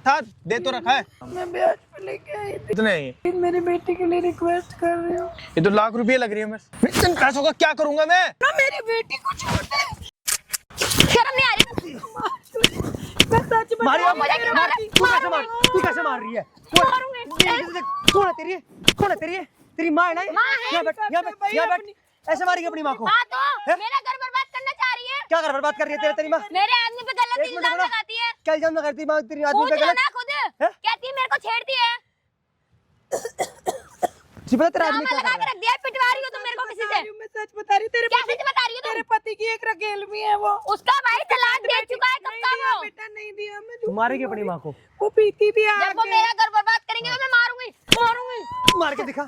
था, दे तो रखा है। मैं ब्याज पे लेके आई थी। इतने ही? मेरी बेटी के लिए रिक्वेस्ट कर रही हूँ। ये तो लाख रुपए लग रही है। मैं इन पैसों का क्या करूंगा मैं? ना मेरी बेटी को छोड़ दे। शर्म नहीं आ रही? मैं सच बता रही हूँ। तू कैसे मार रही है? कौन है तेरी? कौन है तेरी? तेरी माँ है ना? यहाँ बैठ। ऐसे मारेगी अपनी माँ को? हाँ तो मेरा घर बर्बाद करना चाह रही है। क्या कर बर्बाद कर रही है तेरी माँ? मेरे आदमी पे गलत इल्जाम लगाती है। क्या इल्जाम लगाती है माँ तेरी आदमी पे पूछ लो गलत? ना खुद। कहती है मेरे को छेड़ती है। पता तेरा आदमी क्या लगा कर के रहा है? रख दिया, पिटवा रही हो तुम मेरे को किसी से। मैं सच बता रही हूँ। तेरे क्या सच बता रही हो तेरे तुम? पति की एक रखेलमी है वो। उसका भाई तलाक दे चुका है कब का वो। बेटा नहीं दिया मैं। तू मारेगी अपनी माँ को? वो पीती भी आ जब वो मेरा घर बर्बाद करेंगे तो मैं मारूंगी। मार के दिखा,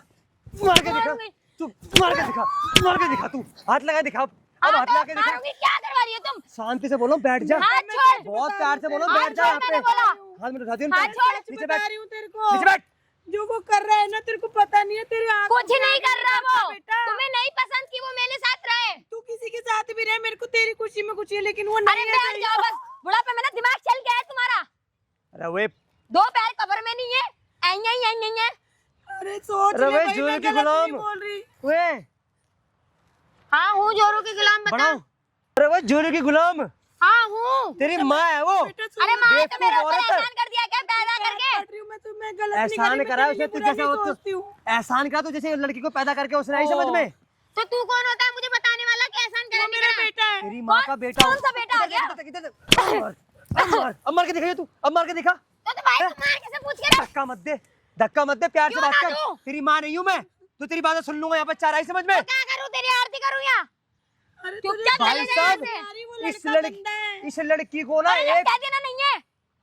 मार के दिखा, तू मार के दिखा, मार के दिखा, तू हाथ लगा दिखा, अब हाथ लगा के दिखा। मारूंगी। क्या करवा रही हो तुम? शांति से बोलो, बैठ जा। हाथ छोड़। बहुत प्यार से बोलो, हाथ बैठ जा छोड़, यहाँ पे। मैंने बोला। हाथ में उठाती हूँ, हाथ छोड़। नीचे बता बैठ, रही हूँ तेरे को। नीचे बैठ। जो वो कर रहा है ना तेरे को पता नहीं है। तेरे आँखों कुछ नहीं कर रहा वो। बेटा तुम्हें नहीं पसंद कि वो मेरे साथ रहे। तू किसी के साथ भी रहे, मेरे को तेरी खुशी में खुशी है, लेकिन वो अरे नहीं है। बैठ जाओ बस। बुढ़ापे में ना दिमाग चल गया है तुम्हारा। अरे वे, दो पैर कब्र में नहीं है। ऐ अरे सोच अरे ले भाई, भाई, जोरू मैं की गलत गुलाम। नहीं बोल रही। वे हाँ हूँ जोरू की गुलाम। बता। बढ़ाओ। अरे वो जोरू की गुलाम हाँ हूँ। तेरी माँ है वो। बेटा सुन, अरे माँ ने तो बेवकूफ मेरे ऊपर औरत है। एहसान कर दिया क्या पैदा करके? कर रही हूँ मैं, तो मैं गलत नहीं कर एहसान रही, करा मैं उसने तेरे तुझे, लिए बुरा नहीं सोचती जैसे हूँ। एहसान करा तो जैसे लड़की को पैदा करके उसने आई समझ में। तो तू कौन होता है मुझे बताने वाला कि एहसान वो करा मेरा बेटा है। तेरी माँ का बेटा। कौन सा बेटा आ गया? अब मार के दिखा, तू अब मार के दिखा। तो भाई तुम मार कैसे पूछ के रख? धक्का मत दे, धक्का मत दे, प्यार से क्यों बात ना कर। दूं? तेरी माँ नहीं हूँ मैं, तो तेरी बातें सुन लूंगा यहाँ पर चार आई समझ में। तो क्या करूँ तेरी आरती करूँ या? अरे चुपचाप भाई चले साहब, जाओ यहाँ से। वो इस लड़का लड़की, गंदा है। इस लड़की को ना अरे जब एक कह देना नहीं है।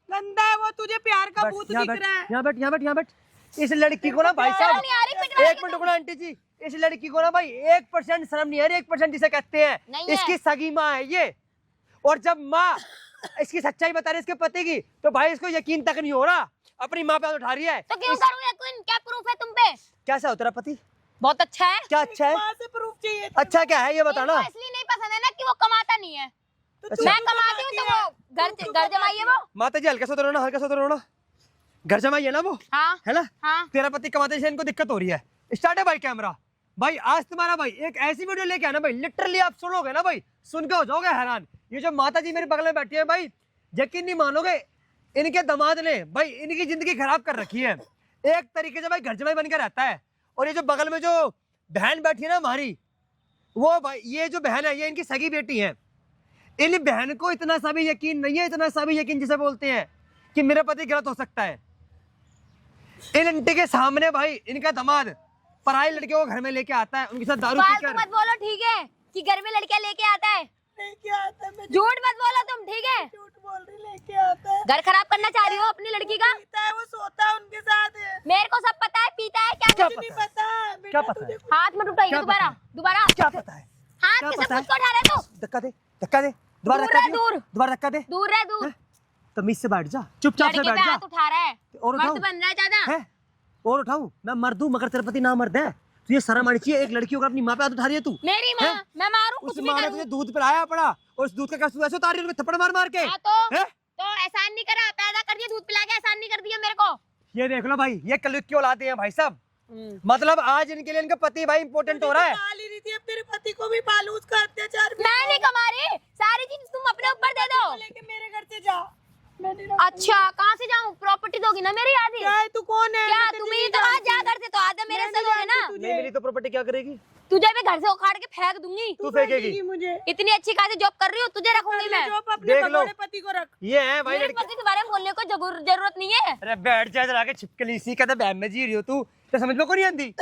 गंदा है वो, तुझे प्यार का बस भूत यहाँ दिख बैठ, रहा है। यहाँ बैठ, यहाँ बैठ, यहाँ बैठ। इस लड़की को ना भाई शर्म साहब, नहीं आ रही पिटवाने एक की मिनट तुम? रुको आंटी जी, इस लड़की को ना भाई 1% शर्म नहीं आ रही। 1% जिसे कहते हैं, नहीं है। इसकी सगी माँ है ये। और जब माँ इसकी सच्चाई बता रही है इसके पति की, तो भाई इसको यकीन तक नहीं हो रहा, अपनी माँ पे हाथ उठा रही है। तो क्यों करूँ यकीन? क्या प्रूफ है तुम पे? कैसा हो तेरा पति? बहुत अच्छा है। क्या अच्छा है? माँ से प्रूफ चाहिए। अच्छा क्या है ये बताना। इनको इसलिए नहीं पसंद है ना कि वो कमाता नहीं है। अच्छा। मैं कमाती हूँ तो वो घर जमाई है वो। माता जी हल्का सा तो रोना, हल्का सा तो रोना। घर जमाई है ना वो, हाँ है ना? हाँ। तेरा पति कमाते से इनको दिक्कत हो रही है। स्टार्ट है भाई कैमरा। भाई आज तुम्हारा भाई एक ऐसी वीडियो लेके आना भाई, लिटरली आप सुनोगे ना भाई, सुन के हो जाओगे हैरान। ये जो माता जी मेरे बगल में बैठी है भाई, यकीन नहीं मानोगे, इनके दामाद ने भाई इनकी जिंदगी खराब कर रखी है। एक तरीके से भाई घर जमाई बनकर रहता है। और ये जो बगल में जो बहन बैठी है ना हमारी, वो भाई ये जो बहन है ये इनकी सगी बेटी है। इन बहन को इतना सा भी यकीन नहीं है, इतना सा भी यकीन जिसे बोलते हैं कि मेरा पति गलत हो सकता है। इन आंटी के सामने भाई इनका दामाद पराई लड़कियों को घर में लेके आता है, उनके साथ दारू फालतू पीकर। मत बोलो ठीक है कि घर में लड़कियां लेके आता है। लेके आता है, मैं झूठ मत बोलो तुम ठीक है। झूठ बोल रही, लेके आता है। घर खराब करना चाह रही हो अपनी लड़की का। पीता है वो, सोता है उनके साथ। मेरे को सब पता है पीता है क्या क्या मुझे नहीं पता है? पता बेटा, क्या पता तुझे है? कुछ- हाथ में उठाइए क्या दोबारा पता दोबारा। क्या पता है? हाथ क्या किसे पता है? मुझको उठा रहे तू? धक्का दे, धक्का दे, दोबारा दूर धक्का है, दे, दूर। दोबारा धक्का दे। दूर रह दूर। तमीज से बैठ जा, चुपचाप से लड़की बैठ पे जा। हाथ उठा रहा है। और उठाऊं? मर्द बन रहा है ज्यादा। है और उठाऊं? मैं मर्द हूं मगर तेरा पति ना मर्द है। तुझे शर्म आनी चाहिए, एक लड़की होकर अपनी माँ पे हाथ उठा रही है तू। मेरी माँ, हैं? मैं मारूं कुछ उस भी माँ ने करूं। तुझे दूध पिलाया पड़ा, और उस दूध का कैसे ऐसे उतार रही है उनको थप्पड़ मार मार के। हाँ तो हैं? एहसान नहीं करा, पैदा कर दिया दूध पिला के, एहसान नहीं कर दिया मेरे को। ये देख लो भाई, ये कलयुग की औलाद हैं भाई साहब। मतलब आज इनके लिए इनका पति भाई इंपॉर्टेंट हो रहा है। पाल ही रही थी, अब तेरे पति को भी पालू, उसका अत्याचार भी मैं नहीं कमा रही, सारी चीज तुम अपने ऊपर दे दो। लेके मेरे घर से जा। मैं नहीं अच्छा कहाँ से जाऊँ? प्रॉपर्टी दोगी ना मेरी आधी? क्या है, तू कौन है? क्या मैं तेरे तुम से ही नहीं तो आज जानती। जा करते तो आधा मेरे मैं से नहीं दोगे ना। जानती नहीं मिली तो प्रॉपर्टी क्या करेगी? तुझे भी घर से उखाड़ के फेंक दूंगी। तू फेंकेगी? मुझे इतनी अच्छी खासी जॉब कर रही हूँ, तुझे रखूंगी मैं। जो अपने देख लो। भगोड़े पति को रख। ये है भाई मेरे लड़की। पति के बारे में बोलने को जरूरत नहीं है। अरे बैठ जा जरा के छिपकली सी, कहता बहन में जी रही हो तू, तो समझ लो को नहीं आंदी।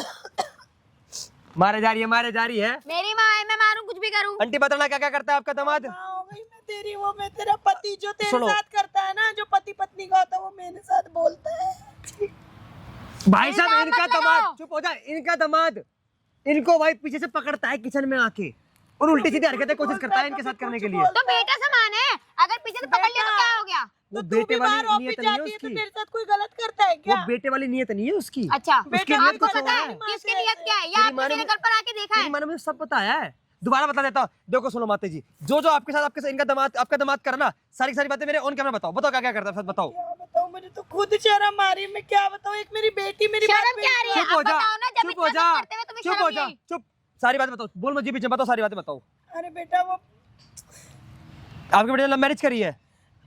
मारे जा रही है, मारे जा रही है। मेरी माँ है, मैं मारूं कुछ भी करूं। आंटी बताना क्या क्या करता है आपका दामाद? हाँ, हो गई मैं तेरी, वो मैं तेरा पति जो तेरे सुनो। साथ करता है ना, जो पति पत्नी का होता है वो मेरे साथ बोलता है। भाई साहब इल्जाम इनका मत दामाद, लगाओ। चुप हो जा, इनका दामाद इनको भाई पीछे से पकड़ता है किचन में आके, और उल्टी सीधी हरकतें कोशिश करता है इनके साथ करने के लिए। तो बेटा समान है, अगर पीछे से पकड़ लिया तो क्या हो गया? वो तो तू बेटे भी वाली बाहर नियत ऑफिस नहीं है जाती है तो उसकी, तेरे साथ कोई गलत करता है वो क्या? बेटे वाली नियत नहीं है उसकी। अच्छा उसकी बेटा, नियत आपको कुछ और पता है। है कि उसकी नियत क्या है, या तेरी आपने माँ ने मेरे घर पर आके देखा तेरी है? माँ ने मुझे सब बताया है। दोबारा बता देता हूँ, देखो सुनो माते जी, जो जो आपके साथ इनका दामाद, आपका दामाद करना, सारी सारी बातें मेरे ऑन कैमरा बताओ, बताओ क्या क्या करता है, बताओ। क्या बताऊं, मुझे मुझे तो खुद शर्म आ रही है, मैं क्या बताऊँ। एक मेरी बेटी मेरी शर्म क्या आ रही है? चुप हो अब जा, बताओ ना, जब चुप हो इतना जा, सब करते हुए तुम्हें चुप शर्म हो नहीं जा, आई? चुप। सारी बातें बताओ, बोल मत जी बीच में, बताओ सारी बातें बताओ। अरे बेटा वो, आपकी बेटी ने लव मैरिज करी है?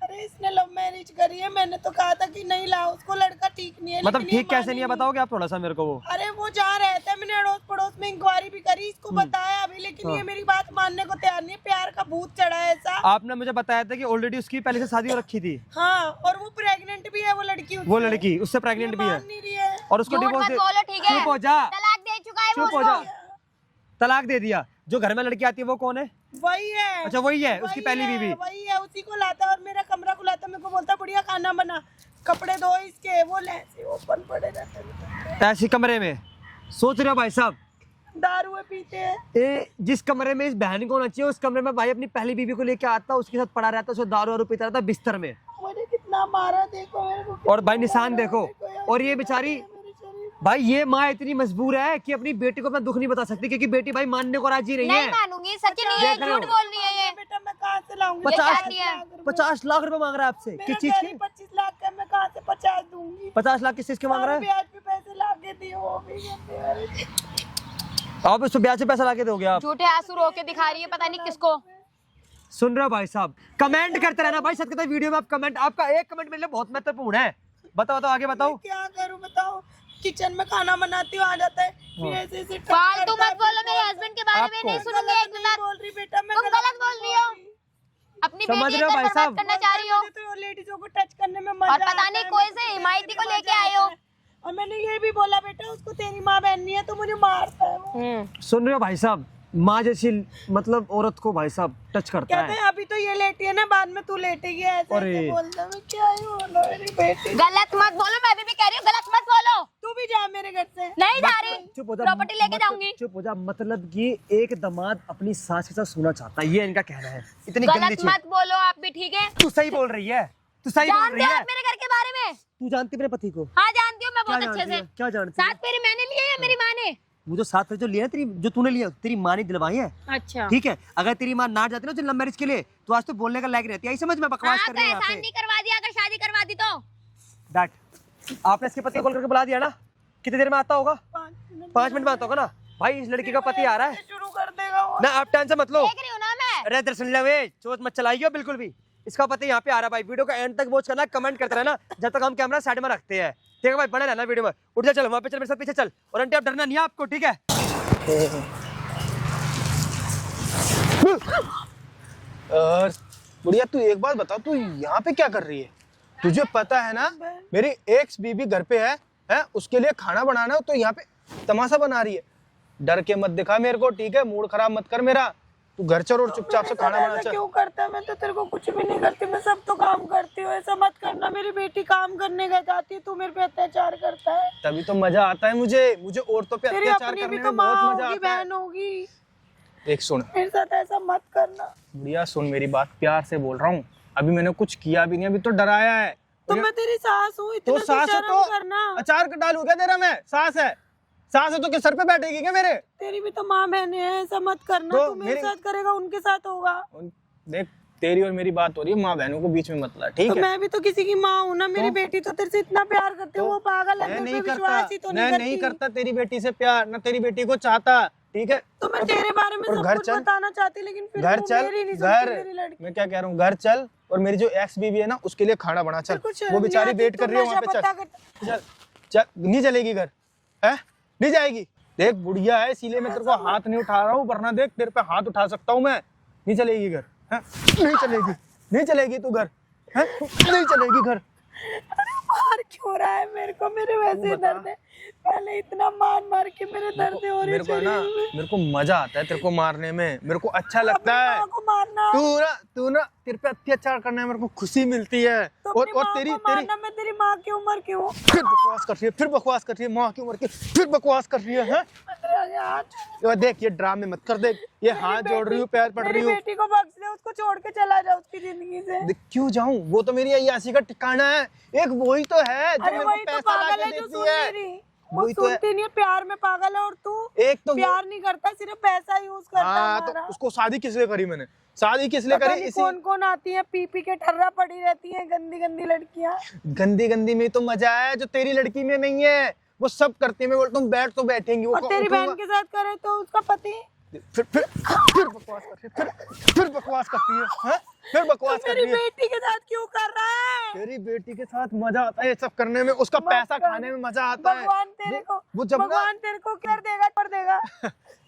अरे इसने लव मैरिज करी है, मैंने तो कहा था कि नहीं लाओ उसको, लड़का ठीक नहीं है। मतलब लेकिन ये ठीक कैसे मानी नहीं है, बताओगे आप थोड़ा सा मेरे को वो? अरे वो जहाँ रहता है, मैंने अड़ोस पड़ोस में इंक्वायरी भी करी, इसको बताया अभी, लेकिन ये मेरी बात मानने को तैयार नहीं है। प्यार का भूत चढ़ा है ऐसा। आपने मुझे बताया था कि ऑलरेडी उसकी पहले से शादी हो रखी थी। हाँ, और वो प्रेग्नेंट भी है, वो लड़की वो लड़की उससे प्रेग्नेंट भी है मान नहीं रही है। और उसको झूठ डिवोर्स मत बोलो, ठीक है? चुप हो जा, तलाक दे चुका है वो चुप हो जा, उसको। तलाक दे दिया। जो घर में लड़की आती है वो कौन है? वही है। अच्छा वही है, उसकी वही पहली है, बीवी। वही है, उसी को लाता है और मेरा कमरा खुलाता है, मेरे को बोलता बढ़िया खाना बना, कपड़े धो इसके, वो ऐसे ओपन पड़े रहते हैं ऐसी कमरे में सोच रहे हो भाई साहब? दारू पीते हैं। जिस कमरे में इस बहन को होना चाहिए, उस कमरे में भाई अपनी पहली बीवी को लेके आता, उसके साथ पड़ा रहता, उसको दारू वारू पीता रहता बिस्तर में। मुझे कितना मारा देखो मेरे को, और भाई निशान देखो। और ये बेचारी भाई, ये माँ इतनी मजबूर है कि अपनी बेटी को अपना दुख नहीं बता सकती, क्योंकि बेटी भाई मानने को राजी नहीं नहीं है। मानूंगी, सच नहीं है, देख रहे हो? झूठ बोल रही है ये। बेटा मैं कहाँ से लाऊंगी? 50 लाख रुपए मांग रहा है आपसे। किस चीज के? 25 लाख का, मैं कहाँ से 50 दूंगी? 50 लाख किस चीज के मांग रहा है? ब्याज पे पैसे ला के दिए, वो भी कहते हैं। आप उसको ब्याज से पैसा ला के दोगे आप? झूठे आंसू रो के दिखा रही है, पता नहीं किसको। सुन रहे हो भाई साहब? कमेंट करते रहना भाई, सच कहता है वीडियो में आप कमेंट, आपका एक कमेंट मेरे लिए बहुत महत्वपूर्ण है। बताओ बताओ, आगे बताओ। क्या करूं बताओ? किचन में खाना बनाती हूँ, आ जाता है फिर ऐसे ऐसे टच फालतू करता है, मत बोलो मेरे हस्बैंड के बारे में, आपको? नहीं सुनूंगी एक नहीं बात। बोल रही बेटा, मैं तुम गलत बोल रही हो, अपनी समझ बेटी रहे हो इज्जत भाई बर्बाद साहब? करना चाह रही हो। मुझे तो लेडीजों को टच करने में मजा और पता आता नहीं है, कोई मुझे से तो हिमायती को मजा लेके आए हो। आता है। और मैंने ये भी बोला बेटा उसको तेरी माँ बहन नहीं है तो मुझे मारता है वो। सुन रहे हो भाई साहब? माँ जैसी मतलब औरत को भाई साहब टच करता कहते है। हैं अभी तो ये लेटी है ना, बाद में तू लेटेगी, ऐसे अरे। ऐसे बोलता है। मैं क्या ही बोलूं मेरी बेटी। गलत मत बोलो, मैं अभी भी कह रही हूँ गलत मत बोलो। तू भी जा मेरे घर से। नहीं जा रही, चुप हो जा, प्रॉपर्टी लेके जाऊंगी। चुप हो जा। मतलब कि एक दामाद अपनी सास के साथ सोना चाहता है, ये इनका कहना है। इतनी गंदी गलत चीज। मत बोलो आप भी, ठीक है? तू सही बोल रही है, तू सही बोल जानते रही हो है। आप मेरे घर के बारे में? तू जानती मेरे पति को? हाँ जानती हूँ मैं क्या बहुत अच्छे जानती से। है? क्या जानती है? 7 फेरे मैंने लिए या मेरी माँ ने? वो जो 7 फेरे जो लिया तेरी, जो तूने लिया तेरी माँ ने दिलवाई है। अच्छा ठीक है, अगर तेरी माँ ना जाती ना लव मैरिज के लिए, तो आज तो बोलने का लायक रहती है। समझ में बकवास हाँ, कर तो रही है यहाँ एहसान पे। नहीं करवा दिया, अगर शादी करवा दी तो। बैठ। आपने इसके पति को कॉल करके बुला दिया ना? कितनी देर में आता होगा? 5 मिनट में आता होगा ना? भाई इस लड़की का पति आ रहा है शुरू कर देगा वो। ना, आप टेंशन मत लो। देख रही हूँ ना मैं। अरे दर्शन लवे, चोट मत चलाइयो बिल्कुल भी। इसका पति यहाँ पे आ रहा है भाई। वीडियो का एंड तक वॉच करना, कमेंट करते रहना, जब तक हम कैमरा साइड में रखते हैं। ठीक है भाई, बने रहना वीडियो में। उठ जा, चल वहाँ पे चल, मेरे साथ पीछे चल। और आंटी आप डरना नहीं है आपको, ठीक है? और बुढ़िया तू एक बात बता, तू यहाँ पे क्या कर रही है? तुझे पता है ना मेरी एक्स बीबी घर पे है, उसके लिए खाना बनाना है, तो यहाँ पे तमाशा बना रही है। डर के मत दिखा मेरे को, ठीक है? मूड खराब मत कर मेरा। तू घर चल और चुपचाप से खाना बना। ऐसा क्यों करता है? मैं तो तेरे को कुछ भी नहीं करती, मैं सब तो काम करती हूँ। ऐसा मत करना, मेरी बेटी काम करने गई जाती है, तू मेरे पे अत्याचार करता है। तभी तो मजा आता है मुझे औरतों पे तेरी अत्याचार अपनी भी करने तो में माँ बहुत मजा होगी, आता है। बहन होगी। देख सुन मेरे साथ ऐसा मत करना। बुढ़िया, सुन मेरी बात, प्यार से बोल रहा हूँ। अभी मैंने कुछ किया भी नहीं, अभी तो डराया है। तो मैं तेरी सास हूँ, इतना तो तो सास है शर्म तो करना। अचार का डालू क्या तेरा? मैं सास है तो क्या सर पे बैठेगी क्या मेरे? तेरी भी तो माँ बहन है, ऐसा मत करना। तो तू मेरे मेरी- साथ करेगा उनके साथ होगा। देख तेरी और मेरी बात हो रही है, माँ बहनों को बीच में मत ला, ठीक तो है? मैं भी तो किसी की माँ हूँ ना। मेरी बेटी तो तेरे से इतना प्यार करती है, वो पागल है, मैं तेरे नहीं पे करता, विश्वास ही तो मैं नहीं नहीं करती। करता तेरी बेटी से प्यार, ना तेरी बेटी को चाहता, ठीक है? तो मैं तेरे बारे में और सब घर कुछ चल, बताना चाहती, लेकिन फिर घर वो चल, मेरी नहीं घर सुनती, मेरी लड़की। मैं क्या कह रहा हूँ, घर चल और मेरी जो एक्स बीवी है ना, उसके लिए खाना बना। चल, कुछ वो बेचारी नहीं वेट आती, कर रही है तू वहाँ पे। नशा चल पता कर। चल चल, नहीं चलेगी घर है? नहीं जाएगी? देख बुढ़िया है, इसीलिए मैं तेरे को हाथ नहीं उठा रहा हूँ, वरना देख तेरे पे हाथ उठा सकता हूँ मैं। नहीं चलेगी घर है? नहीं चलेगी, नहीं चलेगी तू घर है? नहीं चलेगी घर। अरे मार क्यों रहा है मेरे को? मेरे वैसे दर्द है, पहले इतना मार मार के मेरे दर्द हो रही मेरे को है ना, मेरे को मजा आता है तेरे को मारने में, मेरे को अच्छा लगता है। माँ को मारना। तू ना तेरे पे अत्याचार करने में मेरे को खुशी मिलती है। तो और अपनी माँ तेरी को तेरी मारना। मैं तेरी माँ की उम्र की हूँ। फिर बकवास कर रही है, फिर बकवास कर रही है, माँ की उम्र की फिर बकवास कर रही है, हैं? ये देख, ये ड्रामे मत कर, देख ये हाथ जोड़ रही हूँ, पैर पड़ रही मेरी हूँ। बेटी को बख्श दे, उसको छोड़ के चला जा उसकी जिंदगी से। देख क्यों जाऊं? वो तो मेरी अय्यासी का ठिकाना है। एक वही तो है जो अरे मेरे वही को तो पैसा पागल लाके है जो देती सुन है। नहीं रही। वो वही तो है। सुनती नहीं है, प्यार में पागल है और तू एक तो प्यार नहीं करता, सिर्फ पैसा यूज करता है हाँ, हमारा। तो उसको शादी किस लिए करी मैंने? शादी किस लिए पता करी? नहीं इसी कौन कौन आती है पी पी के ठर्रा पड़ी रहती है, गंदी गंदी लड़कियां। गंदी गंदी में तो मजा है जो तेरी लड़की में नहीं है। वो सब करती है, मैं बोलता हूँ बैठ तो बैठेंगी वो और तेरी उठूंगा। बहन के साथ करे तो उसका पति फिर बकवास करती है, फिर बकवास करती है, हाँ? फिर बकवास कर मेरी रही है। बेटी के साथ क्यों कर रहा है? तेरी बेटी के साथ मजा आता है ये सब करने में, उसका मत पैसा कर। खाने में मजा आता है। भगवान तेरे को वो जब ना भगवान तेरे को कर देगा, कर देगा।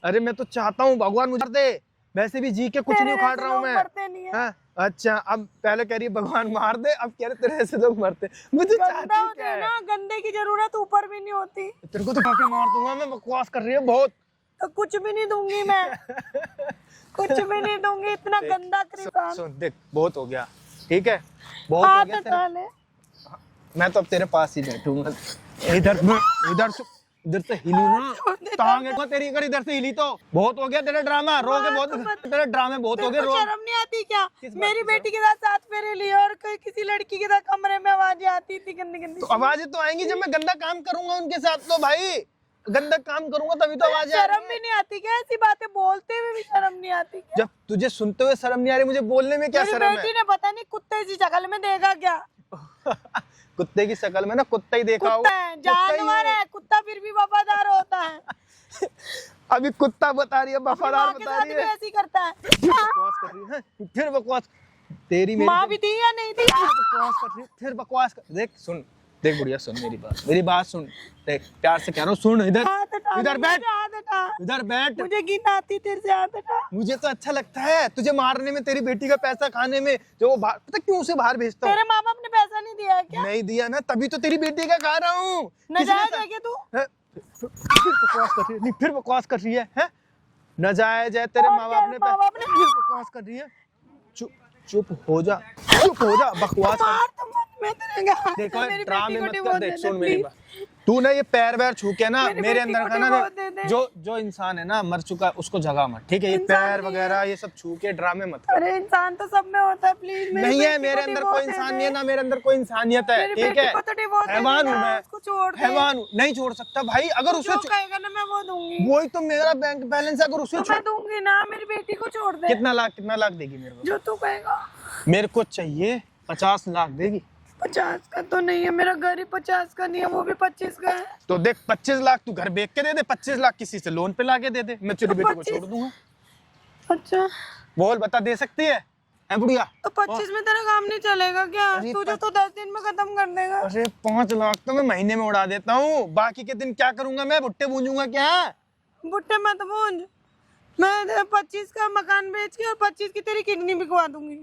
अरे मैं तो चाहता हूँ भगवान मुझे दे, वैसे भी जी के कुछ तेरे नहीं उखाड़ जैसे रहा हूँ लोग मैं। मरते नहीं है। हाँ, अच्छा अब पहले कह रही है भगवान मार दे, अब कह रहे तेरे ऐसे लोग मरते। मुझे गंदा चाहती होते क्या हैं है? ना, गंदे की जरूरत ऊपर भी नहीं होती। तेरे को तो काके मार दूंगा मैं, बकवास कर रही है बहुत। तो कुछ भी नहीं दूंगी मैं, कुछ भी नहीं दूंगी, इतना गंदा कृपान। सुन देख, बहुत हो गया, ठीक है, बहुत हो हाथ गया हटा ले। मैं तो अब तेरे पास ही बैठूंगा। इधर से हिली ना, टांग है तेरी, अगर इधर से हिली तो बहुत हो गया तेरा ड्रामा। रो के बहुत, तेरे ड्रामे बहुत हो गए। तेरे को रो शर्म नहीं आती क्या? किस बात मेरी की बेटी के साथ 7 फेरे लिए और किसी लड़की के साथ कमरे में आवाजें आती थी गंदी गंदी। तो आवाजें तो आएंगी जब मैं गंदा काम करूंगा उनके साथ। तो भाई गंदा काम करूंगा तभी तो आवाजें शर्म आएंगी। भी नहीं आती क्या? ऐसी बातें बोलते हुए भी शर्म नहीं आती क्या? जब तुझे सुनते हुए शर्म नहीं आ रही, मुझे बोलने में क्या मेरी शर्म बेटी है? ने पता नहीं कुत्ते की शक्ल में देखा क्या? कुत्ते की शक्ल में ना कुत्ता ही देखा कुत्ता होगा। है, जानवर है, कुत्ता फिर भी वफादार होता है। अभी कुत्ता बता रही है, अपनी वफादार माँ के बता साथ रही भी है। ऐसी करता है। फिर बकवास कर रही है, फिर बकवास। तेरी मेरी माँ भी थी या नहीं थी? फिर बकवास कर रही है, फिर बकवास कर। देख सुन, देख बुढ़िया सुन मेरी बात सुन। देख प्यार से कह रहा हूँ, सुन इधर, हाथ हटा, इधर बैठ, मुझे हाथ हटा। इधर बैठ। मुझे घिन आती तेरे से, हाथ हटा। मुझे तो अच्छा लगता है तुझे मारने में, तेरी बेटी का पैसा खाने में। जो वो बाहर, पता क्यों उसे बाहर भेजता हूँ? तेरे माँ बाप ने पैसा नहीं दिया है क्या? नहीं दिया ना, तभी तो तेरी बेटी का खा रहा हूँ। नजायज है क्या तू? फिर बकवास कर रही है, नहीं फिर बकवास कर रही है, हैं? नाजायज है, तेरे और माँ क्या बाप ने माँ बाप ने- फिर बकवास कर रही है। चुप चुप हो जा, चुप हो जा, बकवास कर। मार तो मत, मैं तेरे हाथ देखो से मेरी ड्रामे बेटी को मत डिवोर्स कर। दे देख दे, सुन मेरी प्लीज। बात, तू ना ये पैर वैर छू के ना मेरी मेरे बेटी अंदर को का ना डिवोर्स दे दे। जो इंसान है ना मर चुका है उसको जगा मत, ठीक है? ये इंसान पैर नहीं वगैरह ये सब छू के ड्रामे मत कर। अरे इंसान तो सब में होता है, प्लीज मेरी नहीं है, बेटी मेरे को अंदर डिवोर्स कोई दे इंसान दे। नहीं है ना, मेरे अंदर कोई इंसानियत है, मेरी ठीक बेटी है? को तो डिवोर्स दे हैवान हूँ देना, मैं, उसको छोड़ दे। हैवान हूँ, नहीं छोड़ सकता भाई। अगर उसे जो कहेगा ना मैं वो दूंगी। वही तो मेरा बैंक बैलेंस है, अगर उसे तो मैं दूंगी ना, मेरी बेटी को छोड़ दे। कितना लाख देगी मेरे को? जो तू कहेगा। मेरे को चाहिए 50 लाख देगी। 50 का तो नहीं है, मेरा घर ही 50 का नहीं है, वो भी 25 का है। तो देख 25 लाख तू घर बेच के दे दे, 25 लाख किसी से लोन पे लाके दे दे, मैं तेरी बेटी को 25 छोड़ दूंगा। अच्छा बोल बता, दे सकती है बुढ़िया? तो 25 में तेरा काम नहीं चलेगा क्या? अरे तुझे तो 10 दिन में खत्म कर देगा। अरे 5 लाख तो मैं महीने में उड़ा देता हूँ, बाकी के दिन क्या करूंगा मैं? भुट्टे भूंजूंगा क्या? बुट्टे मत बूंझ, मैं 25 का मकान बेच के और 25 की तेरी किडनी बिकवा दूंगी।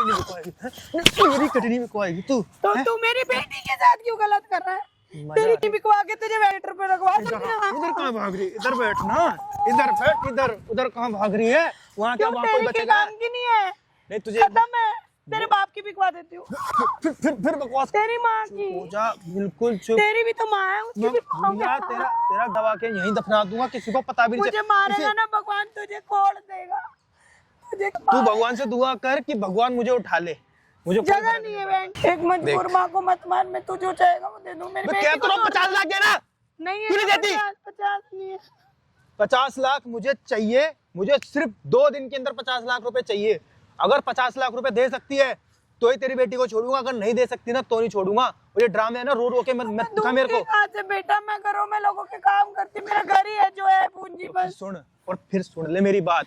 मेरी कटनी बिकवाएगी तू? तो तू मेरी बेटी के साथ क्यों गलत कर रहा है? तेरी की बिकवा के तुझे वेटर पे रखवा दूंगी। इधर कहाँ भाग रही है? इधर बैठ ना, इधर बैठ, इधर उधर कहाँ भाग रही है? वहाँ क्या क्यों? वहाँ कोई तेरी के बचेगा? काम की नहीं है, नहीं तुझे खत्म है। तेरे बाप की बिकवा देती हूँ, फिर बकवास। तेरी माँ की। हो जा, बिल्कुल चुप। तेरी भी तो माँ है, उसकी भी यार तेरा तेरा दबा के यहीं दफना दूंगा, किसी को पता भी नहीं मुझे चले- मारेगा ना भगवान, तुझे कोड़ देगा। तुझे तू भगवान से दुआ कर कि भगवान मुझे उठा ले, मुझे कोई जगह फर्क नहीं है बैंक। एक मजबूर देख। माँ को मत मार, मैं तू जो चाहेगा वो दे दूं। मेरी मैं बेटी क्या को करूँ? छोड़ 50 लाख देना। नहीं है, क्यों नहीं देती? 50 नहीं है। 50 लाख मुझे चाहिए, मुझे सिर्फ 2 दिन के अंदर 50 लाख रुपए चाहिए। अगर 50 लाख रुपए दे सकती है तो ही तेरी बेटी को छोड़ूंगा, अगर नहीं दे सकती ना तो नहीं छोड़ूंगा। और ये ड्रामे है ना, रो रो के मत दिखा मेरे को। कहाँ से बेटा, मैं घरों में लोगों के काम करती, मेरा घर ही है जो है पूंजी बस। सुन, और फिर सुन ले मेरी बात,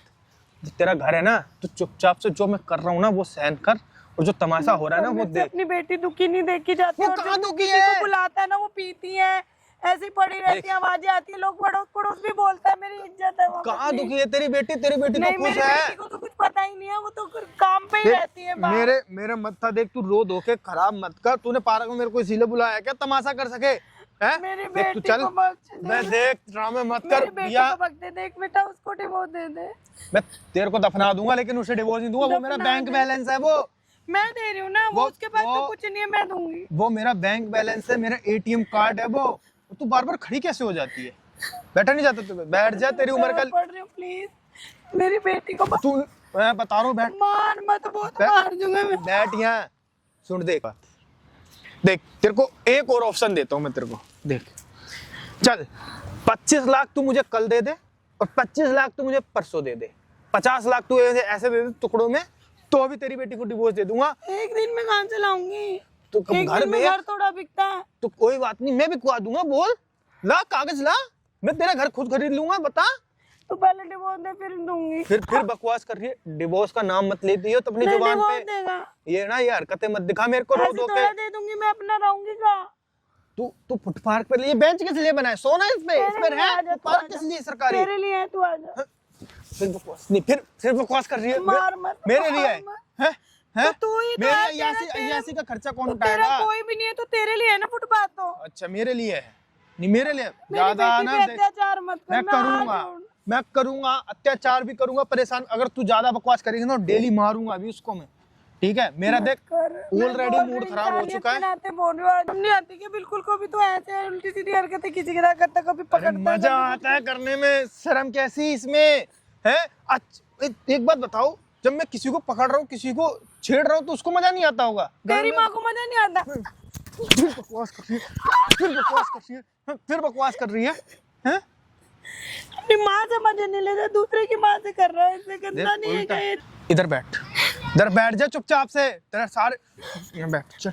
तेरा घर है ना, तो चुपचाप से जो मैं कर रहा हूँ ना वो सहन कर, और जो तमाशा हो रहा है ना वो मुझसे देख। अपनी बेटी दुखी नहीं देखी जाती, वो और कहाँ जो दुखी किसी है? को बुलाता है ना वो पीती है, ऐसी पड़ी रहती है, आवाजें आती है, लोग पड़ोस पड़ोस भी बोलता है, मेरी इज्जत है वहाँ पे। कहाँ दुखी है तेरी बेटी? तेरी बेटी नहीं, तो खुश मेरी है। बेटी को तो कुछ पता ही नहीं है, वो तो काम पे ही देख, रहती है बाहर। मेरे मत्था देख, तू रो धो के खराब मत कर। तूने पार्क में मेरे को इसीलिए बुलाया क्या, तमाशा कर सके? हैं? मेरी देख तू बेटी चल, को बख्श दे। मैं देख ड्रामे मत कर मेरी बेटी भैया। को बख्श दे, देख बेटा उसको डिवोर्स दे दे। मैं तेरे को दफना दूंगा, लेकिन उसे डिवोर्स नहीं दूंगा। वो मेरा दफना बैंक दे। बैलेंस है, वो मैं दे रही हूँ ना, वो उसके पास तो कुछ नहीं है, मैं दूंगी। वो मेरा बैंक बैलेंस है, मेरा ATM कार्ड है वो। तू बार बार खड़ी कैसे हो जाती है? बैठा नहीं जाता? तू बैठ जा, तेरी उम्र का। पढ़ रही हूँ, प्लीज मेरी बेटी को तू, मैं बता रहा हूँ, बैठ मार मत, बहुत मार दूंगा मैं। बैठ यहाँ। सुन देख बात, देख तेरे को एक और ऑप्शन देता हूँ मैं तेरे को, देख चल 25 लाख तू मुझे कल दे दे और 25 लाख तू मुझे परसों दे दे, 50 लाख तू ऐसे दे दे टुकड़ों में, तो अभी तेरी बेटी को डिवोर्स दे दूंगा। एक दिन में कहाँ से लाऊंगी? तो एक घर दिन में में घर थोड़ा बिकता है। तो कोई बात नहीं, मैं बिकवा दूंगा, बोल ला कागज ला, मैं तेरा घर खुद खरीद लूंगा, बता। तो पहले डिवोर्स दे फिर दूंगी। फिर बकवास कर रही है, डिवोर्स का नाम मत लेती हो तो अपनी जुबान डिवोर्स पे देगा। ये ना ये हरकतें मत दिखा मेरे को रो ऐसे दो के। थोड़ा दे दूंगी मैं, अपना रहूंगी का। तू फुटपाथ पे ये बेंच किस लिए बनाए, सोना इसमें लिए है, आजा, तू फुटपाथ आजा। किस लिए सरकारी? तेरे लिए है, तू आजा। फिर बकवास नहीं, फिर बकवास कर रही है। मार मत, मेरे मार लिए है, मत। हैं? हैं? तो तू ही तो मेरे है, अय्यासी तेरा- अय्यासी का खर्चा कौन तो तेरा उठाएगा? कोई भी नहीं है, तो तेरे लिए है ना फुटपाथ। तो अच्छा मेरे लिए है, नहीं मेरे लिए मेरी ज्यादा बेटी ना पे देख, अत्याचार मत कर। मैं करूंगा, मैं करूंगा अत्याचार भी करूंगा, परेशान अगर तू ज्यादा बकवास करेगी ना डेली मारूंगा अभी उसको मैं, ठीक है? मेरा देख ऑलरेडी मूड खराब हो चुका है। बोल रही हूँ नहीं आती कि बिल्कुल, कभी तो ऐसे उल्टी सीधी हरकतें किसी के साथ करता, कभी अरे पकड़ता मजा आता है करने में, शर्म कैसी इसमें है? एक बात बताओ, जब मैं किसी को पकड़ रहा हूँ, किसी को छेड़ रहा हूँ, तो उसको मजा नहीं आता होगा? तेरी माँ को मजा नहीं आता। फिर बकवास कर रही है, फिर बकवास कर रही है, फिर बकवास कर रही है, हैं? अपनी माँ से मजे नहीं लेता, दूसरे की माँ से कर रहा है। इससे गंदा नहीं है उल्टा। क्या ये? इधर बैठ जा चुपचाप से, तेरा सारे यहाँ बैठ, चल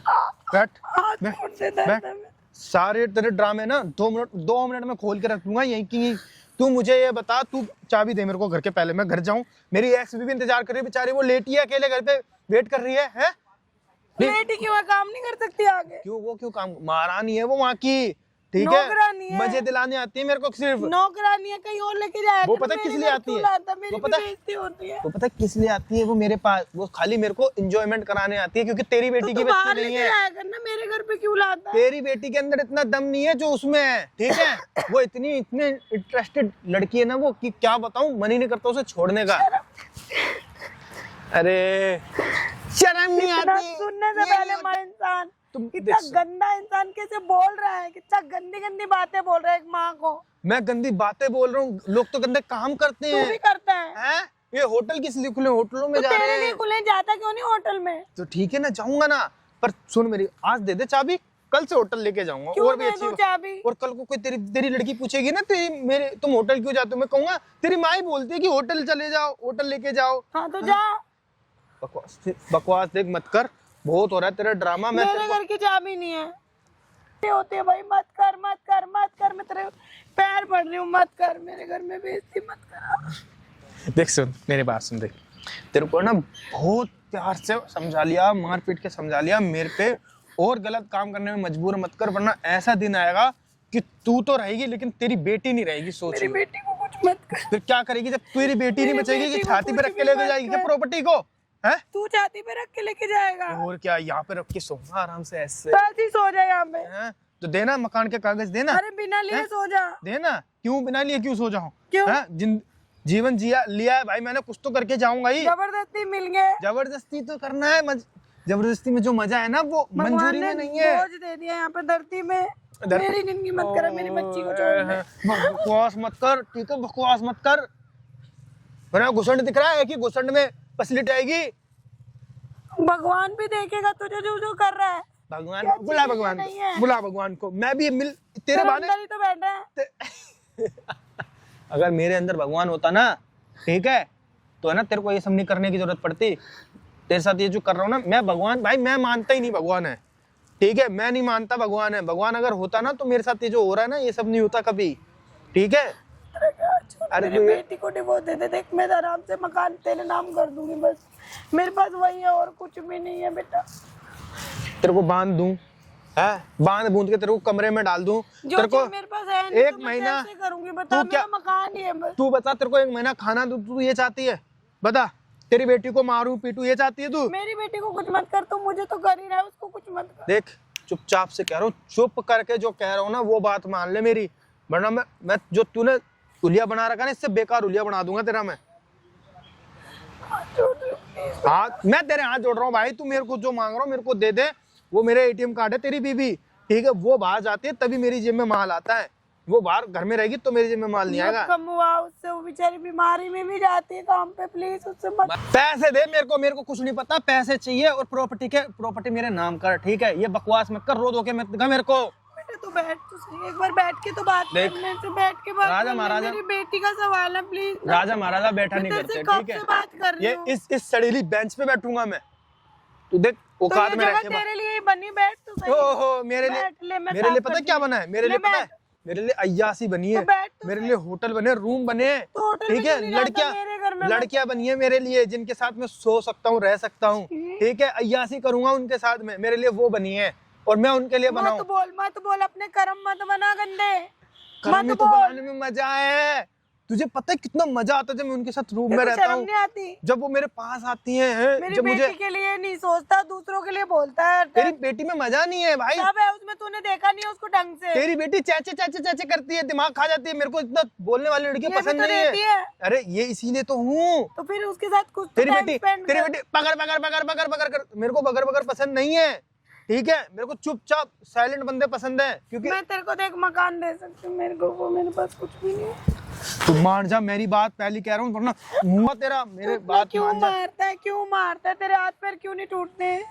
बैठ, हाथ बैठ, छोड़ दे दर्द बैठ। है में। सारे तेरे ड्रामे ना 2 मिनट में खोल के रख दूंगा यहीं की। तू मुझे ये बता, तू चाबी दे मेरे को घर के, पहले मैं घर जाऊं। मेरी एक्स भी इंतजार कर रही है बेचारी, वो लेटी है अकेले घर पे, वेट कर रही है, हैं? बेटी क्यों है, काम नहीं कर सकती आगे? क्यों काम, महारानी है वो वहाँ की, ठीक नौकरानी है? है। मजे दिलाने आती है मेरे को सिर्फ। नौकरानी है, कहीं और लेके जाए। वो पता है किस लिए आती है? मेरी वो भी पता- बेइज्जती होती है। तो पता है किस लिए आती है वो मेरे पास? वो खाली मेरे को एंजॉयमेंट कराने आती है, क्योंकि तेरी बेटी की तो बाहर बच्ची नहीं लेके है। जाया करना, मेरे घर पे क्यों लाता है? तेरी बेटी के अंदर इतना दम नहीं है जो उसमें है, ठीक है? वो इतनी इंटरेस्टेड लड़की है ना वो, कि क्या बताऊं, मन ही नहीं करता उसे छोड़ने का। अरे शर्म नहीं इतना आती? सुनने से ये पहले नहीं माँ इंसान, तुम इतना देख- गंदा इंसान कैसे बोल रहा है, कितना गंदी गंदी बातें बोल रहा है एक माँ को। मैं गंदी बातें बोल रहा हूँ, लोग तो गंदे काम करते तू भी हैं, करता है। हैं? ये होटल किस लिए खुले, होटलों में तो जा तेरे रहे लिए हैं। खुले, जाता क्यों नहीं होटल में? तो ठीक है ना, जाऊंगा ना, पर सुन मेरी, आज दे दे चाबी, कल से होटल लेके जाऊंगा। क्यों और भी दे अच्छी दूं बात- चाबी? और कल को कोई तेरी लड़की पूछेगी ना, तुम होटल क्यों जाते हो, मैं कहूंगा तेरी माँ ही बोलती है कि होटल चले जाओ, होटल लेके जाओ। हाँ तो जा। बकवास देख मत कर, बहुत हो रहा है तेरा ड्रामा। मैं मेरे घर की चाबी नहीं है। ये होते है भाई, मत कर मत कर मत कर, मैं तेरे पैर पड़ रही हूँ, मत कर, मेरे घर में बेइज्जती मत कर। देख सुन मेरी बात सुन, देख तेरे को ना बहुत प्यार से समझा लिया, मार पीट के समझा लिया, मेरे पे और गलत काम करने में मजबूर मत कर, वरना ऐसा दिन आएगा कि तू तो रहेगी लेकिन तेरी बेटी नहीं रहेगी। सोच मेरी बेटी को कुछ मत कर। फिर क्या करेगी जब तेरी बेटी नहीं मेरी बचेगी, कि बेटी को छाती पे कुछ रख के भी लेके मत जाएगी क्या कर। प्रॉपर्टी को, हैं? तू छाती पे रख के लेके जाएगा? और क्या, यहाँ पे रख के सोना आराम से ऐसे, तो ऐसे ही सो जा यहाँ पे। हैं? तो देना मकान के कागज देना, अरे बिना लिए सो जा। देना। क्यों बिना लिए क्यों सो जाऊं? क्यों? हैं? जीवन जिया लिया है भाई मैंने, कुछ तो करके जाऊंगा ही। जबरदस्ती मिल गए। जबरदस्ती तो करना है, जबरदस्ती में जो मजा है ना वो भगवान मंजूरी ने में नहीं है। बोझ दे दिया यहाँ पे धरती में। धर- मेरी जिंदगी मत कर, मेरी बच्ची को छोड़ दे। बकवास मत कर, ठीक है? बकवास मत कर, वरना घुसंड दिख रहा है कि घुसंड में पसलिट आएगी। भगवान भी देखेगा तुझे जो जो कर रहा है। भगवान क्या बुला, चीज़ भगवान नहीं है। बुला, भगवान को मैं भी मिल तेरे तेरे बहाने। अंदर ही तो बैठा है। अगर मेरे अंदर भगवान होता ना, ठीक है, तो है ना तेरे को ये सब नहीं करने की जरूरत पड़ती। तेरे साथ ये जो कर रहा हूँ ना, मैं भगवान भाई मैं मानता ही नहीं भगवान है, ठीक है? मैं नहीं मानता भगवान है। भगवान अगर होता ना तो मेरे साथ ये जो हो रहा है ना ये सब नहीं होता कभी, ठीक है? अरे मेरी बेटी को डिवोर्स दे दे, देख मैं आराम से मकान तेरे नाम कर दूंगी, बस मेरे पास वही है और कुछ भी नहीं है बेटा। तेरे को बांध दूं, है? बांध बूंद के तेरे को कमरे में डाल दूं, जो तेरे को चीज़ मेरे पास है नहीं एक तो मैं महीना कैसे करूंगी बता? तू क्या- मेरा मकान ही है बस। तू बता, तेरे को 1 महीना खाना दूं, तू ये चाहती है? बता, तेरी बेटी को मारूं पीटूं ये चाहती है तू? मेरी बेटी को कुछ मत कर, तू मुझे तो कर ही रहा है, उसको कुछ मत कर। देख चुपचाप से कह रहा हूँ, चुप करके जो कह रहा हूँ ना वो बात मान ले मेरी, वरना मैं जो तूने उलिया बना रखा ना, इससे बेकार उलिया बना दूंगा तेरा मैं। हाथ मैं तेरे हाथ जोड़ रहा हूँ भाई, तू मेरे को जो मांग रहा हूँ मेरे को दे दे। वो मेरे ATM कार्ड है, तेरी बीबी, ठीक है? वो बाहर जाती है तभी मेरी जेब में माल आता है, वो बाहर घर में रहेगी तो मेरे जिम्मे माल नहीं आएगा। कम हुआ उससे, वो बेचारी बीमारी में भी जाती है काम पे, प्लीज उससे मत। पैसे दे मेरे को कुछ नहीं पता, पैसे चाहिए और प्रॉपर्टी मेरे नाम कर, ठीक है? ये बकवास मत कर, रो धो के मत गा मेरे को। बेटा तू बैठ तो सही, एक बार बैठ के तो बात देख, करने से, बैठ के बात राजा करने, महाराजा, मेरी बेटी का सवाल है प्लीज। राजा महाराजा बैठा नहीं मैं तेरे करते, से ठीक है? कब से बात कर रही ये हूँ। इस सड़ीली बेंच पे बैठूंगा मैं, तू देख तो औकात ये में जगह रह के तेरे लिए ही बनी, बैठ तो सही। ओहो मेरे बैठ ले, मैं लिए साफ पता कर है क्या दूंगी। बना है? मेरे ले लिए पता है, बैठ। मेरे लिए अय्यासी बनी है, तो बैठ तो मेरे लिए होटल बने, रूम बने, तो होटल ठीक में है? क्यों नहीं रहता मेरे घर में? लड़कियां बनी है मेरे लिए, जिनके साथ मैं सो सकता हूँ, रह सकता हूँ, ठीक है? अय्यासी करूंगा उनके साथ में, मेरे लिए वो बनी है और मैं उनके लिए बनाऊं। मत बोल, अपने कर्म मत बना गंदे, कर्म मत तो बोल। बनाने में मजा है। तुझे पता है कितना मजा आता है जब मैं उनके साथ रूम में तेरे को रहता शर्म हूँ, नहीं आती? जब वो मेरे पास आती हैं, मेरी जब बेटी मुझे। के लिए नहीं सोचता, दूसरों के लिए बोलता है। तेरी बेटी में मजा नहीं है भाई, सब है उसमें, तूने देखा नहीं है उसको ढंग से। तेरी बेटी चैचे चैचे चैचे करती है, दिमाग खा जाती है। मेरे को इतना बोलने वाली लड़कियां ये भी पसंद तो नहीं रहती है। है। अरे ये इसीलिए तो हूँ। तो फिर उसके साथ कुछ तेरी time बेटी spend तेरी कर। बेटी बगर बगर बगर बगर बगर कर, मेरे को बगर बगर पसंद नहीं है, ठीक है? मेरे को चुपचाप साइलेंट बंदे पसंद है, क्योंकि मैं तेरे को तो एक मकान दे सकती हूँ, मेरे को वो, मेरे पास कुछ भी नहीं है। तू मान जा, मेरी बात पहली कह रहा हूँ, वरना मुंह तेरा मेरे बात क्यों मान जा। मारता है, तेरे हाथ पैर क्यों नहीं टूटते हैं?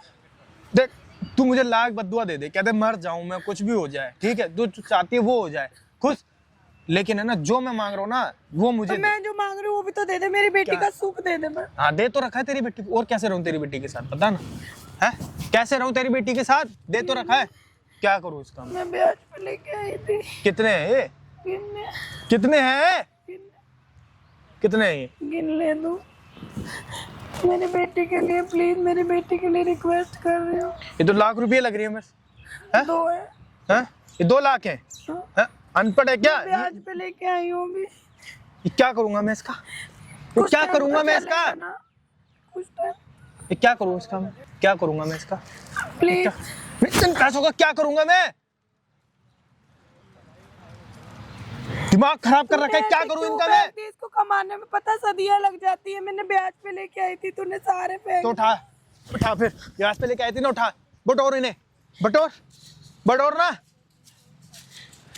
देख तू मुझे लाख बद्दुआ दे दे, कहते मर जाऊं मैं, कुछ भी हो जाए, ठीक है? जो चाहती है वो हो जाए, खुश। लेकिन है ना, जो मैं मांग रहा हूँ ना वो मुझे तो मैं जो मांग रही हूँ वो भी तो दे दे, मेरी बेटी का सुख दे दे। मैं हाँ दे तो रखा है तेरी बेटी को, और कैसे रहूं तेरी बेटी के साथ, पता ना है? कैसे रहूं तेरी बेटी के साथ? दे तो रखा है, क्या करूं इसका? मैं ब्याज पे लेके आई थी। कितने हैं ये? कितने हैं? कितने हैं ये? गिन ले दो मेरी बेटी के लिए, प्लीज मेरी बेटी के लिए रिक्वेस्ट कर रही हूँ। ये तो लाख रुपए लग रही है मेरे, 2 है। हैं? ये 2 लाख हैं? हैं? अनपढ़ है क्या? ब्याज पे लेके आई हूँ अभी। ये क्या करूंगा मैं इसका? ये कुछ क्या time करूंगा तो मैं चलेगा इसका? ना, कुछ टाइम ये क्या करूँ इसका? मैं क्या करूंगा मैं इसका? प्लीज। इन पैसों का क्या करूंगा मैं? दिमाग खराब कर रखा है, क्या करूं इनका मैं? इसको कमाने में पता सदियां लग जाती है। मैंने ब्याज पे लेके आई थी, तूने सारे फेंक तो उठा फिर, ब्याज पे लेके आई थी ना, उठा, बटोर इन्हें, बटोर ना।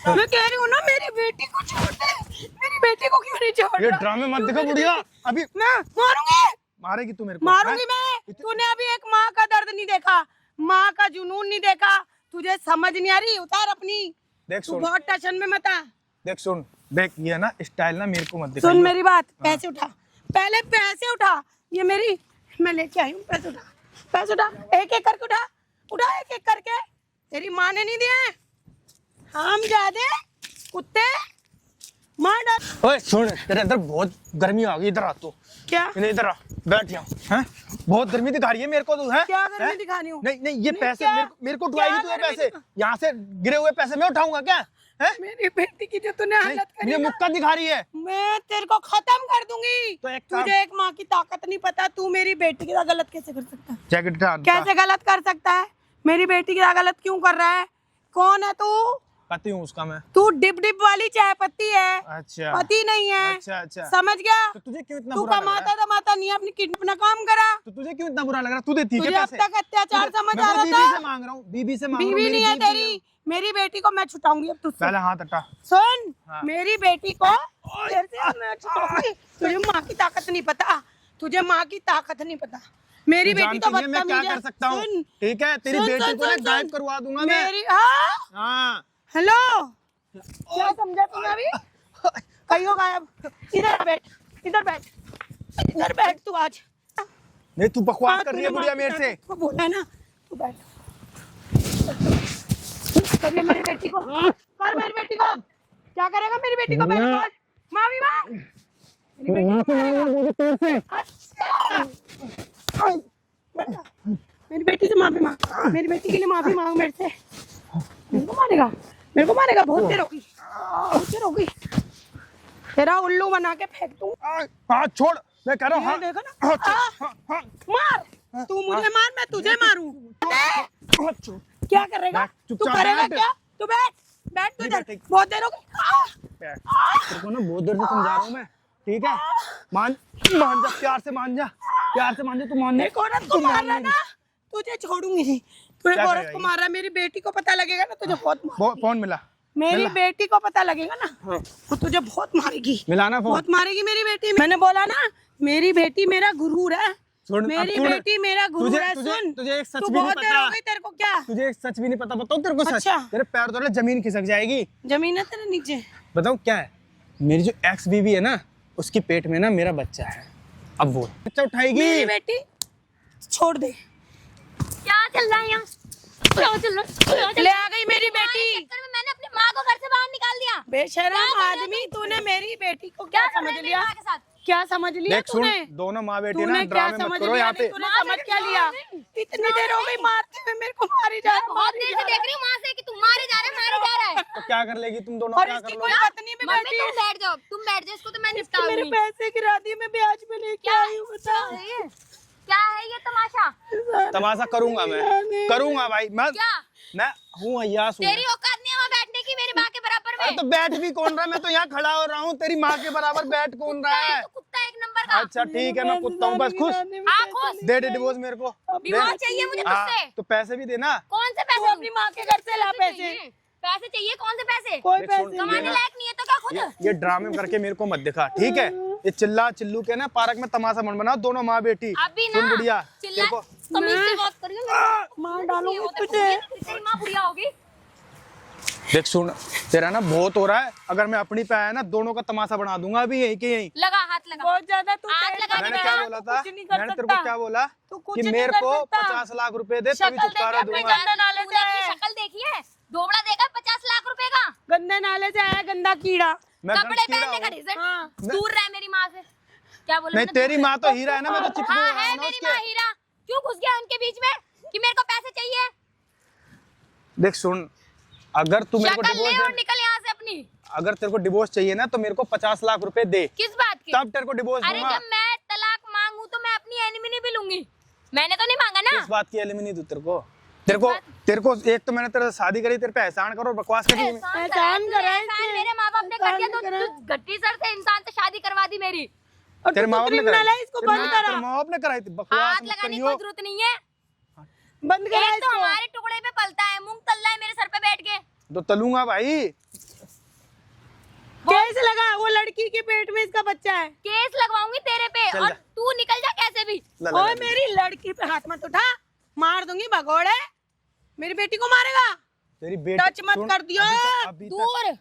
मैं कह रही हूँ ना, मेरी बेटी को छोड़ दे, मेरी बेटी को क्यों नहीं छोड़ ये रहा? ड्रामे मत दिखा बुढ़िया, अभी मैं मारूंगी, मारेगी तू मेरे को? मारूंगी हैं? मैं। तूने अभी एक माँ का दर्द नहीं देखा, माँ का जुनून नहीं देखा, तुझे समझ नहीं आ रही। उतार अपनी, देख तू सुन, बहुत टेंशन में मत आ। देख ये ना स्टाइल ना मेरे को मत दिखा। सुन मेरी बात, पैसे उठा, पहले पैसे उठा। ये मेरी, मैं लेके आई हूँ, पैसे उठा, एक एक करके उठा, एक एक करके। तेरी माँ ने नहीं दिए, हम जादे कुत्ते मार डाल। ओए सुन, तेरे अंदर बहुत गर्मी आ गई, इधर आ तू। क्या इधर आ, बैठ यहाँ, हैं? बहुत गर्मी दिखा रही है मेरे को तू, हैं? क्या गर्मी हैं? दिखानी हूँ? नहीं ये नहीं, पैसे क्या? मेरे को उठवाएगी क्या तू? ये गर्मी पैसे यहाँ से गिरे हुए पैसे मैं उठाऊंगा क्या? हैं? मेरी बेटी की जो तूने हालत करी ये ना, मुक्का दिखा रही है। मैं तेरे को खत्म कर दूंगी। तो एक काम- तुझे एक माँ की ताकत नहीं पता, तू मेरी बेटी के साथ गलत कैसे कर सकता है? जैकेट डाल, कैसे गलत कर सकता है? मेरी बेटी के साथ गलत क्यों कर रहा है? कौन है तू? पति हूँ उसका मैं। तू डिप डिप वाली चाय पत्ती है, अच्छा पति नहीं है। अच्छा समझ गया? तो तुझे क्यों इतना तू बुरा लग रहा कमाता है? दमाता नहीं, अपनी किडनी अपना काम करा। तो तुझे क्यों इतना बुरा लग रहा है? तू देती है तुझे क्या अब पैसे? तक अत्याचार समझ मैं आ तो रहा बीबी था। से मांग रहा हूँ, बीबी से मांग रहा हूँ, बीवी मेरी नहीं है बीबी तेरी, मेरी बेटी को मैं छुटाऊंगी अब तुझसे। पहले हाथ हटा। सुन, हाँ। मेरी बेटी को तेरे से मैं छुटाऊंगी। तुझे माँ की ताकत नहीं पता, तुझे माँ की ताकत नहीं पता। मेरी तू बेटी तो जानती नहीं है मैं क्या बदतमीज है। कर सकता हूँ, सुन, ठीक है? तेरी सुन, बेटी सुन, को ना सुन, गायब सुन। करवा दूंगा मैं। मेरी हाँ, हाँ हेलो, क्या समझा तूने अभी? कहीं हो गायब? इधर बैठ, इधर बैठ, इधर बैठ तू आज। नहीं तू बकवास हाँ, कर रही है तूने बुढ़िया माँ की मेरे से। ताकत को बोला है ना, तू बैठ। कर मेरी बेटी को, कर मेरी बेटी को। क्या करेगा मेरी बेटी को? मेरे को माफी मांग। मेरी बेटी को अच्छा। बेटा, मेरी बेटी से माफी मांग, मेरी बेटी के लिए माफी मांग मेरे से। मेरे को मारेगा, मेरे को मारेगा, बहुत देर होगी, बहुत देर होगी। तेरा उल्लू बना के फेंक दूं। हाँ छोड़, मैं कह रहा हूँ। ये हाँ, देखो ना, हाँ, छोड़, हाँ, हाँ, मार। तू मुझे मार, मैं तुझे मारूं। हाँ, छोड़। क्या करेगा? बैठ, तू चुपचाप करेगा बैठ। क्या? तू बैठ, बैठ तू नहीं इधर। बैठेगी। बहुत देर हो गई। तेरे को ना बहुत देर से समझा रहा हूँ मैं, ठीक है? मान जा, प्यार से मान जा, तू मान। एक औरत को मार रहा ना, तुझे छोड़ूंगी नहीं। तू एक क्या औरत करेगा को ये? मार रहा है, मेरी बेटी को पता लगेगा ना, तुझे बहुत मार। फोन मिला, मेरी बेटी को पता लगेगा ना वो तुझे बहुत मारेगी, मिलाना फोन। बहुत मारेगी मेरी बेटी। मैंने बोला ना मेरी बेटी मेरा गुरूर है, सुन, मेरी अब बेटी मेरा गुरूर है। सुन तुझे एक सच तू भी नहीं बहुत देर पता। हो गई तेरे को क्या? तुझे एक सच भी नहीं पता, बताओ तेरे को सच। अच्छा। तेरे पैर तले जमीन खिसक जाएगी। जमीन है तेरे नीचे। बताओ क्या है, मेरी जो एक्स बीवी है ना उसकी पेट में ना मेरा बच्चा है। अब बोल, बच्चा उठाएगी? मेरी बेटी छोड़ दे। क्या चल रहा है यहाँ? क्या चल रहा है? ले आ गई मेरी बेटी। तुम्हारे चक्कर में मैंने अपनी माँ को घर से बाहर निकाल दिया। बेशरम आदमी, तूने मेरी बेटी को क्या कर रहे समझ हैं मेरी लिया? माँ के साथ? क्या समझ लिया देख सुन, तूने? दोनों माँ बेटी ना तूने क्या ड्रामे मत समझ करो लिया? यहाँ पे। तूने समझ क्या लिया? इतनी देर हो गई मारते हुए मेरे को मारी जा मैं रहा, बहुत मारी देर जा से देख रही हूँ वहाँ से कि तुम मारे जा रहे है। तो क्या कर लेगी तुम दोनों? और क्या इसकी कर कोई लोगी? पत्नी भी मम्मी बैठी तुम है। बैठ जाओ, तुम बैठ जाओ, इसको तो मैं इसकी मेरे निपटाऊंगी। पैसे गिरा दिए, मैं ब्याज पे लेके आई हूँ, बता। क्या है ये तमाशा? तमाशा करूंगा मैं, करूंगा भाई मैं। क्या? मैं हूँ अय्यास हूँ। तेरी औकात नहीं है वहाँ बैठने की मेरी माँ के बराबर अरे में। तो बैठ भी कौन रहा है? मैं तो यहाँ खड़ा हो रहा हूँ, तेरी माँ के बराबर बैठ कौन रहा है? तो कुत्ता एक नंबर का। अच्छा ठीक है, मैं कुत्ता हूँ बस। खुश? हाँ खुश। दे दे डिवोर्स मेरे को। डिवोर्स चाहिए मुझे हाँ, तुझसे। तो पैसे भी देना। कौन से तू पैसे? अपनी माँ के घर से ला पैसे। पैसे चाहिए, कौन से पैसे? कोई देख सुन, पैसे कमाने नहीं। लायक नहीं है तो क्या खुद? ये ड्रामे करके मेरे को मत दिखा, ठीक है? ये चिल्ला चिल्लू के ना पार्क में तमाशा मत बनाओ, दोनों माँ बेटी। अभी ना सुन बुढ़िया, चिल्ला तेरे को तमीज से बात करियो। मार डालूंगी तुझे। तेरी माँ बुढ़िया होगी। देख सुन, तेरा ना बहुत हो रहा है। अगर मैं अपनी पे आया ना दोनों का तमाशा बना दूंगा अभी यहीं के यहीं। लगा हाथ लगा। बहुत ज्यादा तू आग तेज लगा बन मैंने के गया, क्या मैं बोला तू था? कुछ नहीं कर मैंने तेरे सकता। को क्या बोला तू कुछ कि नहीं मेरे कर को सकता। 50 लाख रुपए दे तभी शक्ल छुटकारा देख अपने दूंगा। गंदे नाले तूने से अपनी आया। शक्ल देखी है? दोबड़ा देखा 50 लाख रुपए का? गंदे नाले से आया गंदा कीड़ा। मैं कपड़े कीड़ा पहनने का हूँ। रिजल्ट हाँ। दूर रहे मेरी माँ से। क्या बोला? नहीं, मैंने? तेरी माँ तो हीरा है ना, मैं तो चिपकू हाँ रहा है हूँ ना मेरी उसके। माँ हीरा। क्यों घुस गया उनके बीच में कि मेरे को पैसे चाहिए? देख सुन, अगर तू मेरे को शक्ल ले और डिवोर्स निकल यहाँ से अपनी। अगर तेरे को डिवोर्स चाहिए ना तो मेरे को 50 लाख रुपए दे, किस बात की? तब तेरे को डिवोर्स अरे दूंगा। जब मैं तलाक मांगू तो मैं अपनी एनिमी भी लूंगी। मैंने तो नहीं मांगा ना। किस बात की एलिमिनी दूं तेरे को? तेरे को एक तो मैंने तेरे से शादी करी, तेरे पे एहसान करो, बकवास कर दी। एहसान करा है एहसान इसने। मेरे माँ बाप ने कर दिया तो एहसान करा। तू गट्टी सर से इंसान से शादी करवा दी मेरी। और तेरे तू माँ बाप ने क्रिमिनल कराई? है, इसको बंद करा। तेरे माँ बाप ने कराई थी, बकवास हाथ मत लगाने की करियो। कोई जरूरत नहीं है। बंद करा एक तो इसको। हमारे टुकड़े पे पलता है, मूंग तल रहा है मेरे सर पे बैठ के। तो तलूंगा भाई। केस लगा, वो लड़की के पेट में इसका बच्चा है। केस लगवाऊंगी तेरे पे चल और जा। तू निकल जा कैसे भी। ला, ला, ओए ला, मेरी लड़की पे हाथ मत उठा, मार दूंगी भगोड़े। मेरी बेटी को मारेगा? तेरी बेटी टच मत कर दियो। अभी दूर।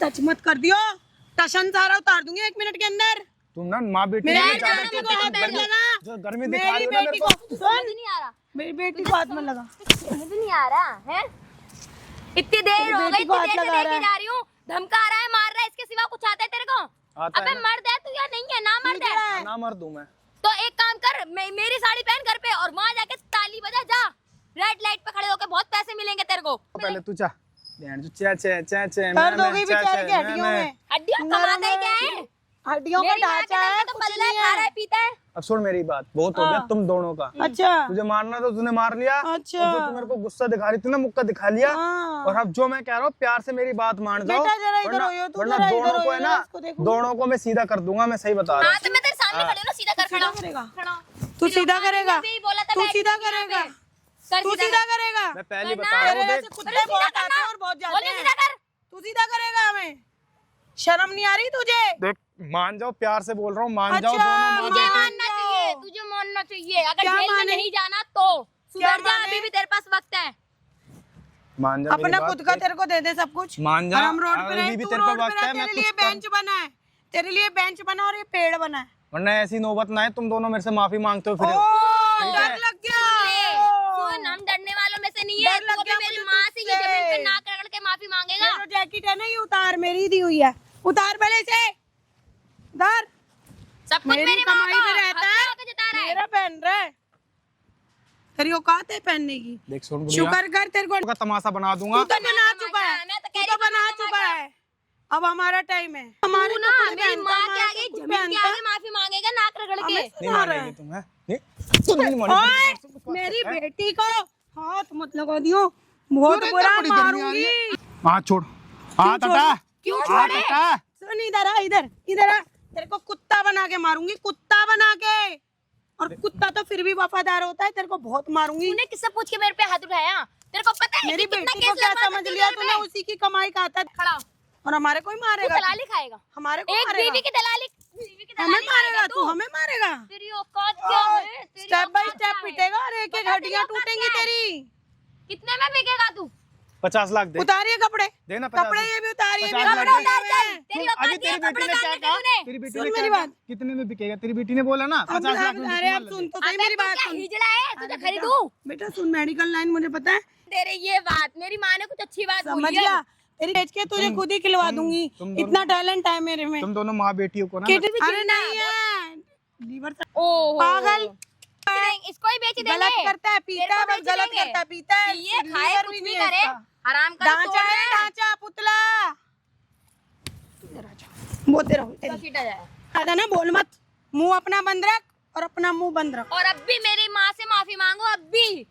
टच मत कर दियो, टशन सारा उतार दूंगी 1 मिनट के अंदर। तुम ना माँ बेटी मेरी में बैठ ज्यादा जाना, जो मेरे को हाथ गर्मी- लगा। जो गर्मी दिखा मेरी रही हो ना मेरे बेटी को। को समझ नहीं आ रहा। मेरी बेटी को हाथ मत लगा। समझ नहीं आ रहा है। इतनी देर तेरी हो गई, बेटी को इतनी हाथ देर से लगा रहा लेके है। जा रही हूँ, धमका रहा है, मार रहा है, इसके सिवा कुछ आता है तेरे को? आता अबे है ना। मर्द है तू या नहीं है? ना मर्द ठीक है है। ना मर दूं मैं। तो एक काम कर, मेरी साड़ी पहन घर पे और वहां जाके ताली बजा जा। रेड लाइट पे खड़े होके बहुत पैसे मिलेंगे तेरे को। पहले तू चा ध्यान जो चा चा चा चा कर दोगी बेचारे की हड्डियों में। हड्डियां कमाता ही क्या है? हड्डियों का मेरी माँ के ढांचा नाम है, पे तो कुछ पल्ला है, नहीं खा रहा है, है। पीता है। अब सुन मेरी बात, बहुत हो गया हाँ। तुम दोनों का। अच्छा तुझे मारना तो तूने मार लिया। अच्छा। और जो तू मेरे को गुस्सा दिखा रही थी ना, मुक्का दिखा लिया। हाँ। और अब जो मैं कह रहा हूँ प्यार से मेरी बात मान जाओ, बेटा जरा इधर वरना होइयो, तू वरना जरा इधर दोनों को है होइयो, ना, इसको देखो। दोनों को मैं सीधा कर दूंगा, मैं सही बता रहा हाँ हूँ। तो मैं तेरे सामने खड़ी हूँ ना, सीधा कर, खड़ा हो। करेगा? खड़ा हो। तू सीधा करेगा? मैं भी बोला था तू बैठ सीधा के यहाँ करेगा? पे। कर तू सीधा करेगा? मैं पहले करना बता रहा तेरे हूँ, जैसे देख कुत्ते अरे सीधा बहुत आते करना। हैं और बहुत जाते बोलिए हैं। सीधा कर। तू सीधा करेगा? हमें शर्म नहीं आ रही तुझे? देख मान जाओ, प्यार से बोल रहा हूँ, मान जाओ अच्छा, दोनों माँ तुझे बेटी। मानना चाहिए, तुझे मानना चाहिए। अगर क्या जेल में माने? नहीं जाना तो सुधर जा, माने? अभी भी तेरे पास वक्त है। मान जा मेरी अपना बात, खुद का देख। तेरे को दे दे सब कुछ। मान जा, और हम रोड पे अभी रहे, भी तू तेरे पे रोड पे वक्त रह, है, मैं तेरे लिए कुछ कर- बेंच बना है, तेरे लिए बेंच बना और ये पेड़ बना है। वरना ऐसी नौबत ना है तुम दोनों मेरे से माफी मांगते हो ओ, फिर। डर लग ले, गया। सुन, हम डरने वालों में से नहीं है। डर लग तू अभी गया मेरी मुझे माँ से ये तुझसे। जमीन पे नाक रगड़ के माफी मांगेगा। ये जो जैकेट है ना, ये उतार, मेरी दी हुई है। उतार पहले से उतार। सब कुछ मेरी मेरी माँ कमाई का में रहता है, हक के जता रहा है। मेरा पहन रहा है। तेरी औकात है पहनने की? देख सुन बुढ़िया, शुक्र कर तेरे को का तमाशा बना दूंगा। तू तो बना चुका है, मैं तो तू कह तो रही हूँ बना चुका है। अब हमारा टाइम है। हमारे तू ना कपड़े मेरी पहनता, माँ के हमारा आगे, सब कुछ जमीन के पहनता। आगे माफी मांगेगा नाक रगड़ के। हमें नहीं सुना रहा मानेगी है। तुम, है? नहीं, तुम नहीं मानेगी। ओए, मेरी बेटी को हाथ मत लगा दियो, बहुत क्यों रे, बुरा इतना बड़ी गर्मी आ रही मारूंगी। है? हाथ छोड़, हाथ छोड़? हटा, क्यों हाथ छोड़े? हटा। सुन इधर आ, इधर इधर आ। तेरे को कुत्ता बना के मारूंगी, कुत्ता बना के। और कुत्ता तो फिर भी वफादार होता है, तेरे को बहुत मारूंगी। तूने किससे पूछ के मेरे पे हाथ उठाया? तेरे को पता है मेरी कि कितना बेटी को केस क्या लगवा समझ सकती लिया हूँ तूने? मैं? उसी की कमाई खाता है। खड़ा हो। और हमारे को ही तू मारेगा। दलाली खाएगा, हमारे को एक मारेगा। बीवी की दलाली, बीवी की हमें दलाली मारेगा खाएगा तू, हमें मारेगा। तेरी औकात क्या है? तेरी स्टेप बाय औकात स्टेप क्या है? पीटेगा और एक एक बता तेरी हड्डियां औकात टूटेंगी क्या है? तेरी। कितने में बिकेगा तू? 50 लाख दे। उतारिए कपड़े, देना 50 कपड़े ये भी उतारिए। 50 भी लाख कपड़े दे। उतार चल। तेरी सुन, औकात अभी क्या है? तेरी बेटी कपड़े ने क्या उतारने कहा? के तूने? तेरी बेटी सुन ने मेरी क्या बात। कहा? कितने में बिकेगा? तेरी बेटी ने बोला ना 50 लाख में अरे अब बिकने सुन तो अबे सही मेरी तू बात क्या सुन। हिजड़ा है? तुझे अरे खरीदूं? बेटा सुन, मेडिकल लाइन मुझे पता है, तेरे ये बात, मेरी माँ ने कुछ अच्छी बात समझ बोली है। गया। तेरी बेच के तुझे खुद ही खिलवा दूंगी, तुम दोनों- इतना टैलेंट है मेरे में। तुम दोनों माँ बेटियों को ना अरे नहीं है, लीवर से ओहो। पागल। इसको ही बेच देंगे। गलत करता है, पीता है, बस गलत करता है, पीता है। ये खाए लीवर कुछ भी भी नहीं है करे, इसका। हराम का ढांचा है, ढांचा पुतला। बोलते रहो ज्यादा ना बोल मत, मुंह अपना बंद रख और अपना मुंह बंद रख। और अब भी मेरी माँ से माफी मांगो, अब भी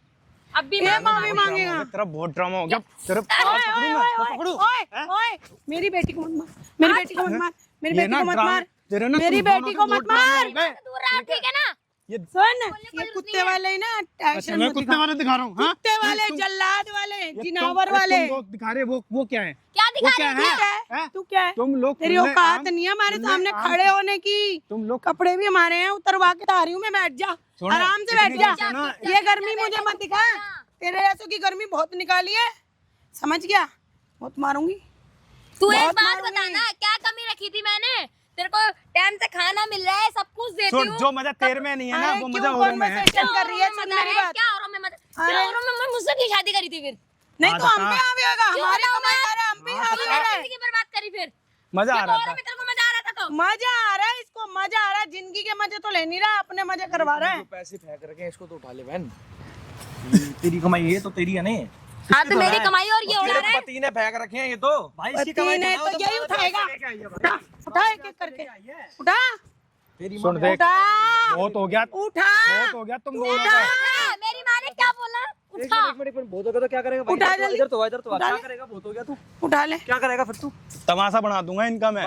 ये माफी मांगेगा। तेरा बहुत ड्रामा हो गया। तेरा ओए, ओए, ओए, ओए, मेरी बेटी को मत मार, मेरी बेटी को मत मार, मेरी ये बेटी ना को मत ड्रामा- मार, तेरे ना मेरी तुम दोनों बेटी के को बहुत मत ड्रामा मार। हो गए। दूर रहो, ठीक है ना? ये सुन, बोलने ये की कुत्ते जरूरत नहीं वाले ही ना अच्छा एक्शन मैं मत कुत्ते दिखा। वाले दिखा रहा हूँ। हाँ? कुत्ते वाले, तुम- जल्लाद वाले, ये जिनावर तुम- वाले। तुम लोग दिखा रहे वो क्या है? क्या वो दिखा क्या रही है? है? हैं? तू क्या है? तुम लोग तेरी खुले औकात आम- नहीं है हमारे खुले सामने आम- खड़े होने की। तुम लोग कपड़े भी हमारे हैं, उतरवा के आ रही हूँ मैं, बैठ जा, सुनो, आराम से इतनी बैठ जा। जैसे ना- ये गर्मी मुझे मत दिखा, तेरे जैसों की गर्मी बहुत निकाली है, समझ गया? बहुत मारूंगी। तू एक बहुत बात मारूंगी। बताना, क्या कमी रखी थी मैंने? तेरे को टाइम से खाना मिल रहा है, सब कुछ देती सुन, हूँ। जो मजा तेरे में नहीं है ना अरे वो क्यों मजा औरों में है। conversation कर रही है? सुन मेरी बात। क्या औरों में मत? अरे। क्या औरों में मुझसे की शादी करी थी फिर? नहीं हाँ, तो हम हाँ। पे आवे होगा, क्यों हमारी बताऊं कमाई मैं? कर रहा है, हम पे हाँ, आवे तूने हो रहा है। जिंदगी बर्बाद करी फिर। मजा आ जब रहा औरों था। में तेरे को मजा आ रहा था तो मजा आ रहा है इसको, मजा आ रहा है। जिंदगी के मजे तो ले नहीं रहा, अपने मजे करवा रहा है। पैसे फेंक रखे हैं, इसको तो उठा ले बहन। तेरी कमाई ये तो तेरी है नहीं। हाँ तो मेरी कमाई और ये उड़ा रहा तेरे है। पति ने फेंक रखे हैं ये तो। भाई इसकी पति कमाई ने चलाओ तो यही उठाएगा। उठा, उठा एक एक करके, उठा, तेरी सुन देख, उठा, बहुत हो गया, उठा, बहुत हो गया तुम दोनों उठा। का। मेरी माँ ने क्या बोला? उठा। एक मिनट बहुत हो गया तो क्या करेगा भाई? उठा जल्दी। इधर तो आ, इधर तो आ। उठा क्या ले। करेगा? बहुत हो गया तू। उठा ले। क्या करेगा फिर तू? तमाशा बना दूंगा इनका मैं।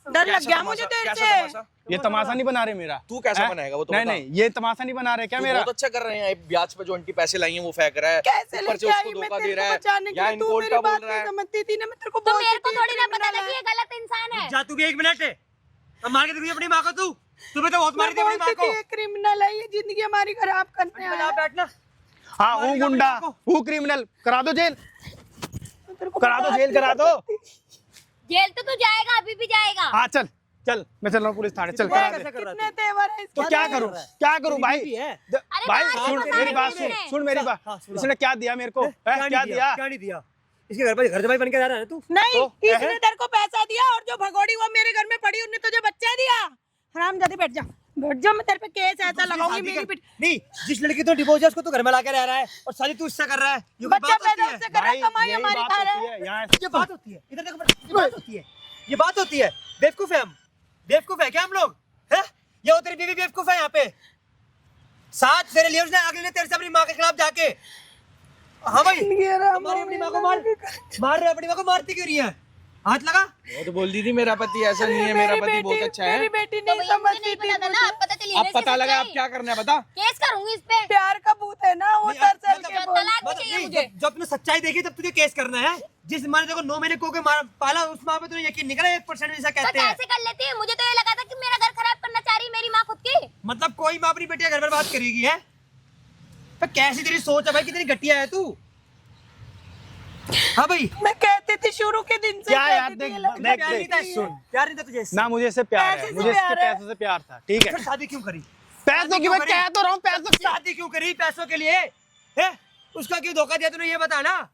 डर लग गया मुझे तेरे से। ये तमाशा नहीं बना रहे मेरा। तू कैसा हैं? बनाएगा वो तो नहीं बता। नहीं, ये तमाशा नहीं बना रहे क्या तू मेरा? बहुत अच्छा कर रहे हैं। ब्याज पे जो आंटी पैसे लाई हैं वो फेंक रहा है, कैसे ऊपर से लेके उसको आई मैं धोखा तेरे दे रहा को है, बचाने के या लिए? इनको तू मेरी उल्टा बोल बात रहा नहीं है। समझती थी ना, मैं तेरे को तो मेरे बोलती को थी, थोड़ी ना पता था criminal कि ये गलत इंसान है। जा तू भी 1 मिनट है। अब मार के देखी अपनी माँ को तू। तुम्हें तो बहुत मारी थी अपनी माँ को। क्रिमिनल है ये, जिंदगी हमारी खराब करने आया जा है। बैठना। हाँ वो गुंडा, वो क्रिमिनल, करा दो जेल, तेरे को करा दो बात जेल, नहीं करा दो। समझती। जेल तो तू जाएगा, अभी भी जाएगा। हाँ चल चल, मैं चल रहा हूँ पुलिस थाने, चल करा दे। कितने तेवर है तो इसके? क्या करूँ, क्या करूँ भाई? अरे भाई बाहर सुन निकल, मेरी बात, बाहर सुन निकल। सुन मेरी बात। हाँ, सुना। इसने क्या दिया मेरे को? क्या दिया? क्या नहीं दिया? इसके घर पर घर जमाई बन के जा रहा है तू। नहीं, तो, इसने तेरे को पैसा दिया और जो भगोड़ी वो मेरे घर में पड़ी, उन्हें तुझे बच्चा दिया। हराम जाते, बैठ जा, बैठ जा, मैं तेरे पे केस ऐसा लगाऊंगी। शादी मेरी कर- पिट नहीं, जिस लड़की तो डिवोर्स है उसको तो घर में लाके रह रहा है और शादी तू इससे कर रहा है। ये कोई बच्चा बात होती पैदा है? उससे कर रहा है, भाई कमाई यही हमारी बात खा रहा होती है। है यहाँ। ये बात होती है। इधर देखो, ये बात होती है। ये बात होती है। बेवकूफ है हम। बेवकूफ है क्या हम लोग? हैं? ये वो तेरी बीवी बेवकूफ है यहाँ पे। साथ तेरे लिए उसने अगले ने तेरे से अपनी माँ के खिलाफ जाके। हाँ भाई, ये राम तुम्हारी अपनी माँ को मार रहे, अपनी माँ को मारती क्यों नहीं है? हाथ लगा। वो तो बोल दी थी मेरा पति ऐसा नहीं है, मेरा पति बहुत अच्छा मेरी है। बेटी तो नहीं भैया मुझे समझती नहीं थी पता था ना, मुझे। अब पता चली अब पता लगा अब क्या करना है बता। केस करूंगी इस पे। प्यार का भूत है ना, वो नहीं, सर सर मतलब के तलाक बोल। भी चाहिए नहीं, मुझे। जब तुमने सच्चाई देखी तब तुझे केस करना है। जिस माँ ने देखो 9 महीने को के पाला, उस माँ पे तुझे यकीन नहीं करा 1% जैसा तो कहते हैं। कैसे कर लेती है? मुझे तो ये लगा था कि मेरा घर खराब करना चाह रही है मेरी माँ खुद की। मतलब कोई माँ अपनी बेटी का घर बर्बाद करेगी है? पर कैसी तेरी सोच है भाई, कितनी घटिया है तू। हाँ भाई, मैं कहती थी शुरू के दिन से, क्या यार, कहती थी देख, ये लड़का देख, प्यार नहीं था, सुन। प्यार नहीं था तुझे इससे। ना मुझे इससे प्यार पैसे है, से मुझे इसके प्यार है। पैसों से प्यार था, ठीक है? फिर शादी क्यों करी? पैसों की, मैं कह तो रहा हूँ पैसों की। शादी क्यों करी? पैसों के लिए है? उसका क्यों धोखा दिया तूने, ये बता ना।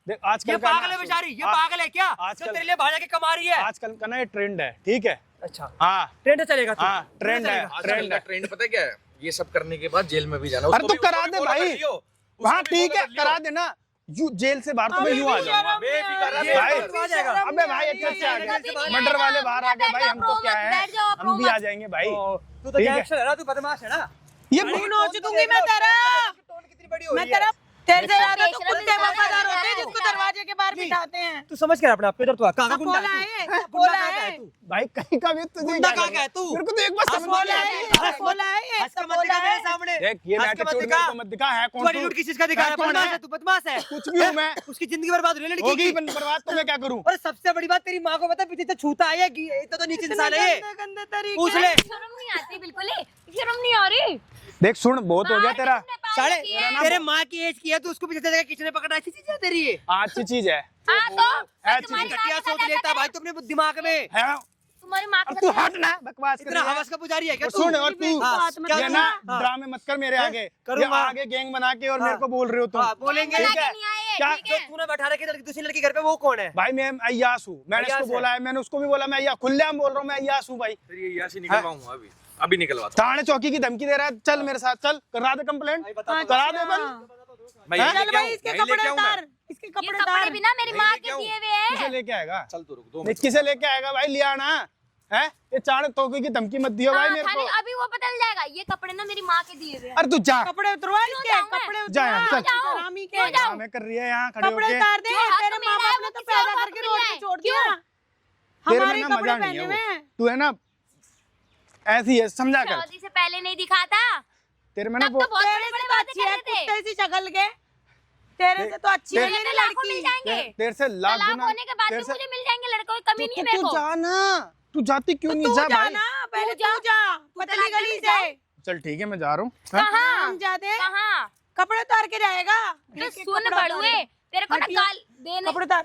देख आजकल ये का ना- पागल है बेचारी, ये आ- पागल है क्या? आजकल- जो तेरे लिए बाहर जाके कमा रही है। आजकल का ना ये ट्रेंड है, ठीक है? अच्छा, हाँ ट्रेंड चलेगा तू? हाँ, ट्रेंड है, चलेगा। ट्रेंड है। ट्रेंड पता है क्या है? ये सब करने के बाद जेल में भी जाना। अरे उसको तू भी- करा उसको भी दे follow भाई। कर लियो। हाँ उसको भी ठीक है, follow कर लियो। करा देना। यू जेल से बाहर तो मैं यूं आ जाऊंगा। मैं भी कर रहा ये था। भाई, तो आ जाएगा। अबे भाई अच्छे से आ कभी गए, नहीं मर्डर आएगा, वाले बाहर आ गए भाई, हमको क्या है, बैठ जाओ, हम भी प्रो आ मत। जाएंगे भाई। तू तो ठीक है। गैंगस्टर है ना, तू बदमाश है ना। ये खून नोच दूंगी मैं तेरा। टोन कितनी बड़ी हो मैं रही है। तेरा तेरे से ज्यादा तो बेशरम कुत्ते इंसान वफादार है। होते हैं जिसको दरवाजे के बाहर बिठाते हैं। तू समझ कर अपने आप को, इधर तू आ। कहाँ का गुंडा अपोला है है, तू? अपोला गुंडा कहाँ का है। तू? भाई कहीं का भी तुझे गुंडा क्या कहाँ कर का है रहा तू? मेरे को तो एक बार समझ अपोला नहीं है, आया। अपोला है, हंस के मत अपोला दिखा मेरे है। सामने। देख ये हंस के एटीट्यूड मत मेरे दिखा। को मत दिखा है तू कौन एटीट्यूड किस चीज का दिखा रहा है? कौन बदमाश है? है तू, बदमाश है। कुछ भी हूँ मैं। उसकी जिंदगी बर्बाद हो रही है लड़की होगी की। बर्बाद तो मैं क्या करूं? और सबसे बड़ी बात, तेरी माँ को पता है पीछे से छूता है ये तो नीचे इंसान है ये। गंदे गंदे तरीके। पूछ ले। शर्म नहीं आती बिल्कुल ही, शर्म नहीं आ रही। देख सुन बहुत हो गया तेरा। साढ़े की है। तेरे माँ की एज की है, तू उसको पीछे से किसने पकड़ा? ऐसी चीज है तेरी ये। अच्छी चीज है। हाँ तो है तुम्हारी चीज़। माँ घटिया के सोच साथ लेता ऐसा भाई तू अपने दिमाग में। है तुम्हारी माँ के अब साथ तू ऐसा हट ना बकवास कर इतना रही है। हवस का पुजारी है क्या और तू? सुन और तू हाँ, क्या ये ना हाँ। ड्रामे मत कर मेरे आगे। ये करूँगा। आगे गैंग बना के और हाँ। मेरे को बोल रहे हो तुम। हाँ, बोलेंगे। बना ठीक के है। नहीं आए, क्या ठीक जो है? तूने बैठा रखी दूसरी लड़की घर पे, वो कौन है? भाई मैं अय्यास हूँ। मैंने अय्यास उसको है। बोला है, मैंने उसको भी बोला मैं अय्यास खुलेआम बोल रहा हूँ मैं अय्यास हूँ भाई। फिर ये यहाँ से निकलवाऊंगा अभी निकलवाता थाने चौकी की धमकी दे रहा है। चल मेरे साथ चल करा दे कंप्लेंट। भाई बता दो। करा दे बंद। हूँ मैं हाँ? यहीं चल लेके भाई आऊँ, इसके यहीं लेके कपड़े आऊँ मैं। उतार, इसके ये कपड़े कपड़े उतार। भी ना मेरी माँ के क्या हूँ? दिए हुए किसे हैं। लेके आएगा? चल तू रुक 2 नहीं, मिनट। किसे लेके आएगा भाई? लिया ना है ये चाण तोकी की धमकी मत दियो भाई हाँ, मेरे को। थाने अभी वो पता चल जाएगा। ये कपड़े ना मेरी माँ के दिए हुए हैं। अरे तू जा। कपड़े उतरवा इसके, जाऊँ मैं? कपड़े जा यहाँ, उतरवा। चल। हरामी के। क्यों जाऊँ? मैं कर रही है यहाँ खड़े कपड़े होके। उतार दे। जो हक तेरे मेरा माँ है, बाप वो ने तो किसी और पैदा को करके मिल रोड पे जाए। छोड़ क्यों? दिया। तेरे में हमारे ना कपड़े मजा नहीं पहने है हुए वो। हैं। तू है ना ऐसी है समझा कर। शादी से पहले नहीं दिखा था। तेरे में ना तब वो तो बहुत तेरे बड़े से बड़े तो बातें अच्छी कर है, रहे थे। कुत्ते सी शक्ल के। तेरे से तो अच्छी है तेरे- मेरी मुझे तो लाखों मिल लड़की। जाएंगे। तेरे से लाख तलाक गुना होने के बाद तेरे भी से मुझे मिल जाएंगे लड़कों की कमी नहीं है मेरे तू को। जा ना। तू जाती क्यों नहीं? तू जा जा भाई। ना, पहले तू जा। तू जा पतली तलाक गली देके से। जाओ। चल ठीक है मैं जा रहा हूँ। हाँ? कहाँ? हम जाते कहाँ? कपड़े उतार के जाएगा। तो एक-एक सुन कपड़ा बड़ुए, उतारेगा। तेरे को ना हटिया। गाल देने। कपड़े उतार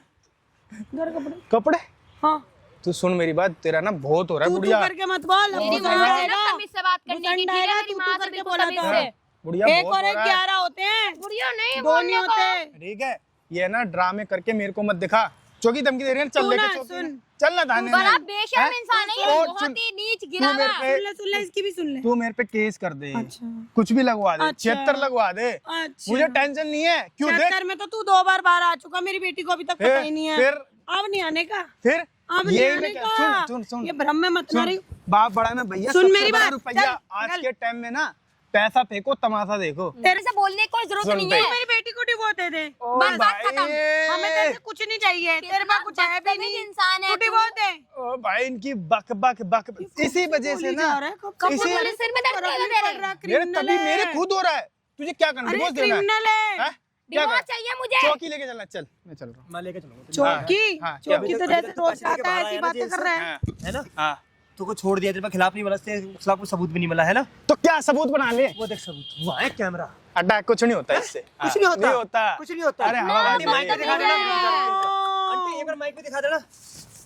इधर कपड़े। कपड़े हाँ तू सुन मेरी बात। तेरा ना बहुत हो रहा है तू बुढ़िया। करके मत बोल। मेरी अपनी माँ माँ से आएगा। ना तमीज से बात करने की, घुसंड ठीक है? आएगा, मेरी तू माँ से करके बिल्कुल बोला तमीज था। से। बुढ़िया एक बहुत और हो एक रहा है। 11 होते हैं। बुढ़िया नहीं दो बोलने नहीं को। होते। ठीक है ये ना ड्रामे करके मेरे को मत दिखा। चौकी धमकी दे रही है चल तू लेके ना, चौकी सुन। में। चल ना थाने बड़ा में। बेशर्म हैं? इंसान है ये, और बहुत सुन, ही नीच तू गिरा मेरे हुआ। पे- सुन ले इसकी भी सुन ले। तू मेरे पे केस कर दे। अच्छा। कुछ भी लगवा दे। अच्छा। 76 लगवा दे। अच्छा। मुझे टेंशन नहीं है। क्यों देख चक्कर में तो तू 2 बार बाहर आ चुका, मेरी बेटी को अभी तक पता ही नहीं है। फिर अब नहीं आने का। फिर अब नहीं यही आने मैं क्या- का। सुन सुन सुन ये भ्रम में मत ना रही। बाप बड़ा है ना भैया। सुन सबसे मेरी बड़ा बात, रुपया चल, आज चल। के टाइम में ना पैसा फेंको तमाशा देखो। तेरे से बोलने की कोई जरूरत सुन नहीं बे। है। मेरी बेटी को डिवोर्स दे दे। ओ बस बात भाई। खत्म। हमें तेरे से कुछ नहीं चाहिए। तेरे पास कुछ है भी बदतमीज नहीं। इंसान है तू तू। डिवोर्स दे। ओ भाई इनकी बक बक बक इसी वजह से ना कपूर इसी वाले सिर में दर्द नहीं होगा तेरे। मेरे तभी मेरे खुद हो रहा है। तुझे क्या करना है? डिवोर्स देना है? क्रिमिनल है। हैं? क्या डिवोर्स कर? चाहिए मुझे। चौकी लेके चलना चल मैं चल रहा हूँ। मैं लेके चलूंगा चौकी हाँ, क्या? चौकी तो जैसे रोज आता है ऐसी बातें कर रहा है। हाँ, है ना? हाँ। तो को छोड़ दिया, तेरे पे खिलाफ नहीं बोला, तेरे खिलाफ कोई सबूत भी नहीं मिला, है ना? तो क्या सबूत बना ले? वो देख सबूत, वहाँ है कैमरा। अटैक कुछ नहीं होता इससे। कुछ नहीं होता। नहीं होता। कुछ नहीं होता। अरे हवा आंटी माइक पे दिखा देना। आंटी एक बार माइक पे दिखा देना।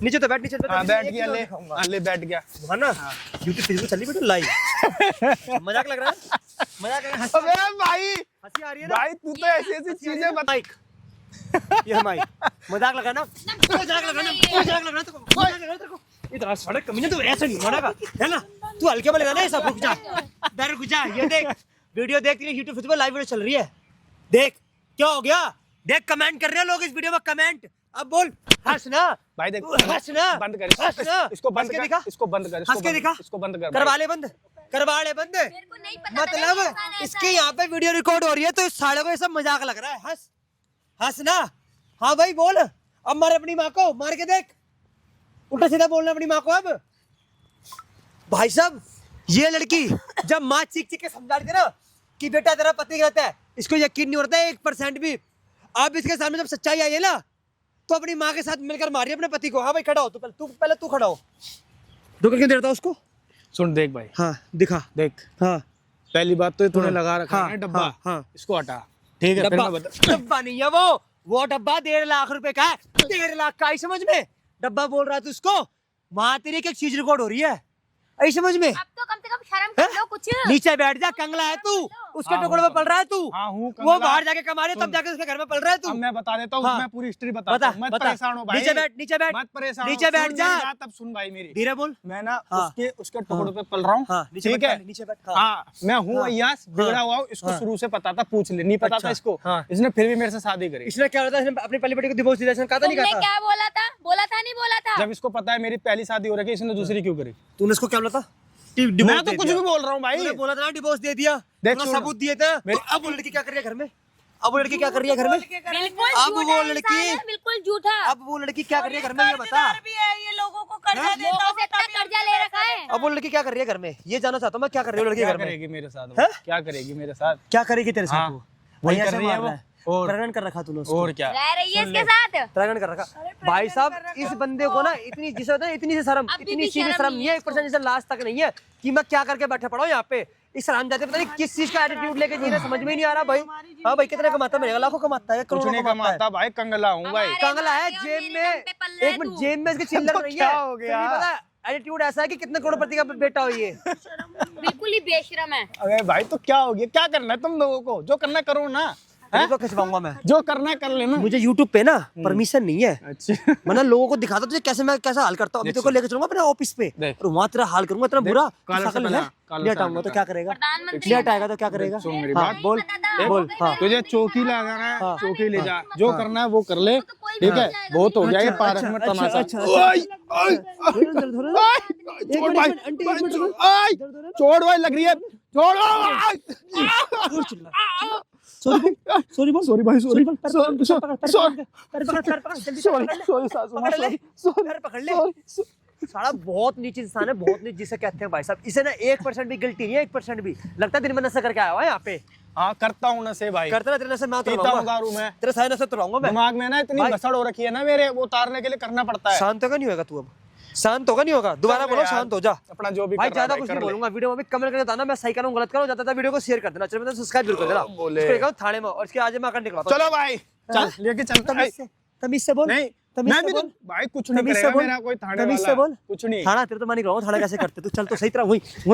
नीचे तो बैठ, नीचे तो हाँ बैठ एक गया चीज़ और ले। दिखाऊंगा। हाँ ले बैठ गया। वहाँ ना यूट्यूब फेसबुक चली बेटो लाइव। मजाक लग रहा है? मजाक लग रहा है? अबे भाई हंसी आ रही है ना? भाई तू तो ऐसी ऐसी चीजें बता। माइक, ये माइक मजाक लगा ना? मजाक लगा ना? मजाक लगा ना? तेरे को मजाक लगा ना तेरे को? इधर सड़क कमीने तो ऐसे नहीं होना का, है ना? तू हल्के में लगा ना, ये सब रुक जा, डर रुक जा। ये देख वीडियो देख रही है, यूट्यूब पे लाइव वीडियो चल रही है। देख क्या हो गया? देख कमेंट कर रहे हैं लोग इस वीडियो में, कमेंट। अब बोल, हंस ना भाई देख हंस ना, बंद कर हंस ना। इसको बंद हंस के कर दिखा, इसको बंद कर हंस के दिखा, इसको बंद कर करवा ले बंद, करवा ले बंद। मेरे को नहीं पता था ना मतलब ये इंसान ऐसा इसके है। यहाँ पे वीडियो रिकॉर्ड हो रही है तो इस साले को ये सब मजाक लग रहा है। हंस हंस ना। हाँ भाई बोल, अब मार अपनी माँ को, मार के देख, उल्टा सीधा बोलना अपनी माँ को। अब भाई साहब ये लड़की जब माँ चीख चीख के समझा रही थी ना कि बेटा तेरा पति गलत है, इसको यकीन नहीं होता है 1% भी। अब इसके सामने जब सच्चाई आई है ना तो अपनी माँ के साथ मिलकर मारी अपने पति को। हाँ भाई खड़ा हो, तू पहले तू खड़ा हो। धोखा क्यों दे रहा था उसको? सुन देख भाई हाँ दिखा, देख हाँ पहली बात तो तूने हाँ, लगा रखा हाँ, है डब्बा। हाँ, हाँ। इसको हटा ठीक है फिर डब्बा मैं बता। डब्बा नहीं है वो डब्बा 1.5 लाख रुपए का है। 1.5 लाख का आई समझ में? डब्बा बोल रहा था उसको। वहां तेरी एक चीज रिकॉर्ड हो रही है, आई समझ में? अब तो कम से कम शर्म हैं? कर लो कुछ। नीचे बैठ जा, कंगला है तू, उसके हाँ, टुकड़े में पल रहा है तू। हाँ हूँ वो कंगला। बाहर जाके कमा रहे तब जाके उसके घर में पल रहा है तू। अब मैं बता देता हूँ हाँ। मैं पूरी हिस्ट्री बता बता, मत बता। परेशान हो भाई। नीचे बैठ, नीचे बैठ, मत परेशान नीचे हो। बैठ सुन जा। मेरी बात, अब सुन भाई मेरी। धीरे बोल। मैं ना हाँ। उसके टुकड़ों पे पल रहा हूँ। हाँ, नीचे ठीक बैठ, है नीचे बैठ। हाँ। हाँ मैं हूँ हाँ। अय्यास बिगड़ा हुआ हूँ। इसको हाँ। शुरू से पता था, पूछ ले। नहीं पता अच्छा। था इसको। हाँ। इसने फिर भी मेरे से शादी करी। इसने क्या होता है, इसने अपनी पहली बेटी को डिवोर्स दिया, इसने कहा था नहीं तुमने कहा था? क्या बोला था? बोला था नहीं बोला था? जब इसको पता है मेरी पहली शादी हो रही है, इसने दूसरी क्यों करी? तूने इसको क्या बोला था? मैं तो कुछ भी बोल रहा हूँ भाई। तूने बोला था ना डिवोर्स दे दिया, देख तूने सुन। सबूत दिए थे। मेरी- तो अब वो लड़की क्या कर रही है घर में? अब वो लड़की क्या कर रही है घर में? बिल्कुल अब झूठा वो इंसान लड़की- है, बिल्कुल झूठा। अब वो लड़की क्या कर रही है घर में ये बता। भी है ये, लोगों को कर्जा देता लोगों होगा से इतना तभी कर्जा ले रखा है। अब वो लड़की क्या कर रही है घर में ये जानना चाहता हूँ मैं, क्या कर रही है वो लड़की क्या घर में? करेगी मेरे साथ हैं? क्या करेगी मेरे साथ? क्या करेगी तेरे साथ हाँ, वो? वही वही कर ऐसे रही है मार वो। रहा है। और प्रेग्नेंट कर रखा तूने उसको। और क्या? रह रही है इसके साथ। प्रेग्नेंट कर रखा भाई साहब। इस बंदे को ना इतनी जिसे होता है इतनी से शर्म, अभी इतनी भी सीधी शर्म शर्म नहीं नहीं है, है 1% जिसे लास्ट तक नहीं है कि मैं क्या करके बैठा पड़ा हूँ यहाँ पे। इस हराम जाते पता नहीं किस चीज का एटीट्यूड लेके जी रहे, समझ में ही नहीं आ रहा भाई। हाँ भाई कितने कमाता है? लाखों कमाता है, कुछ करोड़ों नहीं कमाता है। कमाता भाई, कंगला हूँ भाई। हमारे कांगला है भाई और जेब मेरे में, दम पे पल्ला है एक मिनट तू। जेब में इसके चिल्लर तो नहीं है। क्या हो गया? फिर भी पता है एटीट्यूड ऐसा है कि कितने करोड़पति का बेटा हो ये। बिल्कुल ही बेशरम है। अरे भाई तो क्या हो गया? क्या करना है तुम लोगों को? जो करना है करो ना, तेरे को खिंचवाऊंगा मैं। जो करना है कर लेना। मुझे YouTube पे ना परमिशन नहीं है, अच्छा मैं लोगों को दिखाता तुझे कैसे मैं कैसा हाल करता हूँ। अभी तेरे को लेकर चलूंगा अपने ऑफिस पे देख। और वहाँ तेरा हाल करूंगा इतना बुरा। कॉलर से शकल पहले- है, कॉलर लेट से आऊंगा तो आगे क्या करेगा? प्रधानमंत्री लेट आएगा तो क्या करेगा? सुन मेरी हाँ, बात। बोल बताता, बोल। हाँ तुझे चौकी लगाना है, हाँ। चौकी ले जा। जो करना है वो कर ले, तो कोई ठीक भी है? नहीं आएगा। बहुत हो गया ये अच्छा, पार्क अच्छा, में अच्छा, तमाशा। अच्छा, ओए, ओए, धरो, धरो, धरो, धरो। ओए, एक छोड़ मिनट, भाई, एक मिनट, आंटी, एक मिनट, रुको। ओए, छोड़ भाई, लग रही है, छोड़ो। और चिल्ला। सॉरी बोल सॉरी भाई, सॉरी, पैर सॉरी, पकड़, सॉरी, पैर पकड़, पैर पकड़, जल्दी सॉरी, पैर पकड़ ले। सॉरी सासू माँ, पकड़ ले। सॉरी, सॉरी, पैर पकड़ ले। सॉरी। साला बहुत नीच इंसान है, बहुत नीच जिसे कहते हैं भाई साहब। इसे ना 1% भी गिल्टी नहीं है, 1% भी। लगता है दिन में नशा करके आया हुआ है यहाँ पे। हाँ करता हूँ नशे भाई, करते ना तेरे नशे मैं पीता हूँ उतरवाऊंगा, दारू में। तेरे सारे नशे उतरवाऊंगा मैं। दिमाग में ना इतनी भाई- भसड़ हो रखी है ना मेरे, वो उतारने के लिए करना पड़ता है। शांत होगा नहीं होगा तू? अब शांत होगा नहीं होगा? दोबारा चल बोलो यार, शांत हो जा। अपना जो भी भाई कर रहा है ज्यादा भाई, कुछ कर नहीं ले। बोलूंगा। वीडियो में भी कमेंट करके बताना मैं सही करूँ गलत करूँ, ज्यादा वीडियो को शेयर कर देना। चल मैं सब्सक्राइब जरूर कर देना। बोले। इसको लेकर थाने में और इसके आज मैं आकर निकलवाता हूँ। चलो भाई, चल लेके चलता है। तमीज से बोल। नहीं, तमीज मैं से भी बोल। तो भाई कुछ नहीं तमीज से करेगा बोल। मेरा कोई थाने तमीज से वाला, बोल। कुछ नहीं। थाना तेरे तो मैं निकलवाऊंगा, थाना कैसे करते तू? चल तो सही तरह वही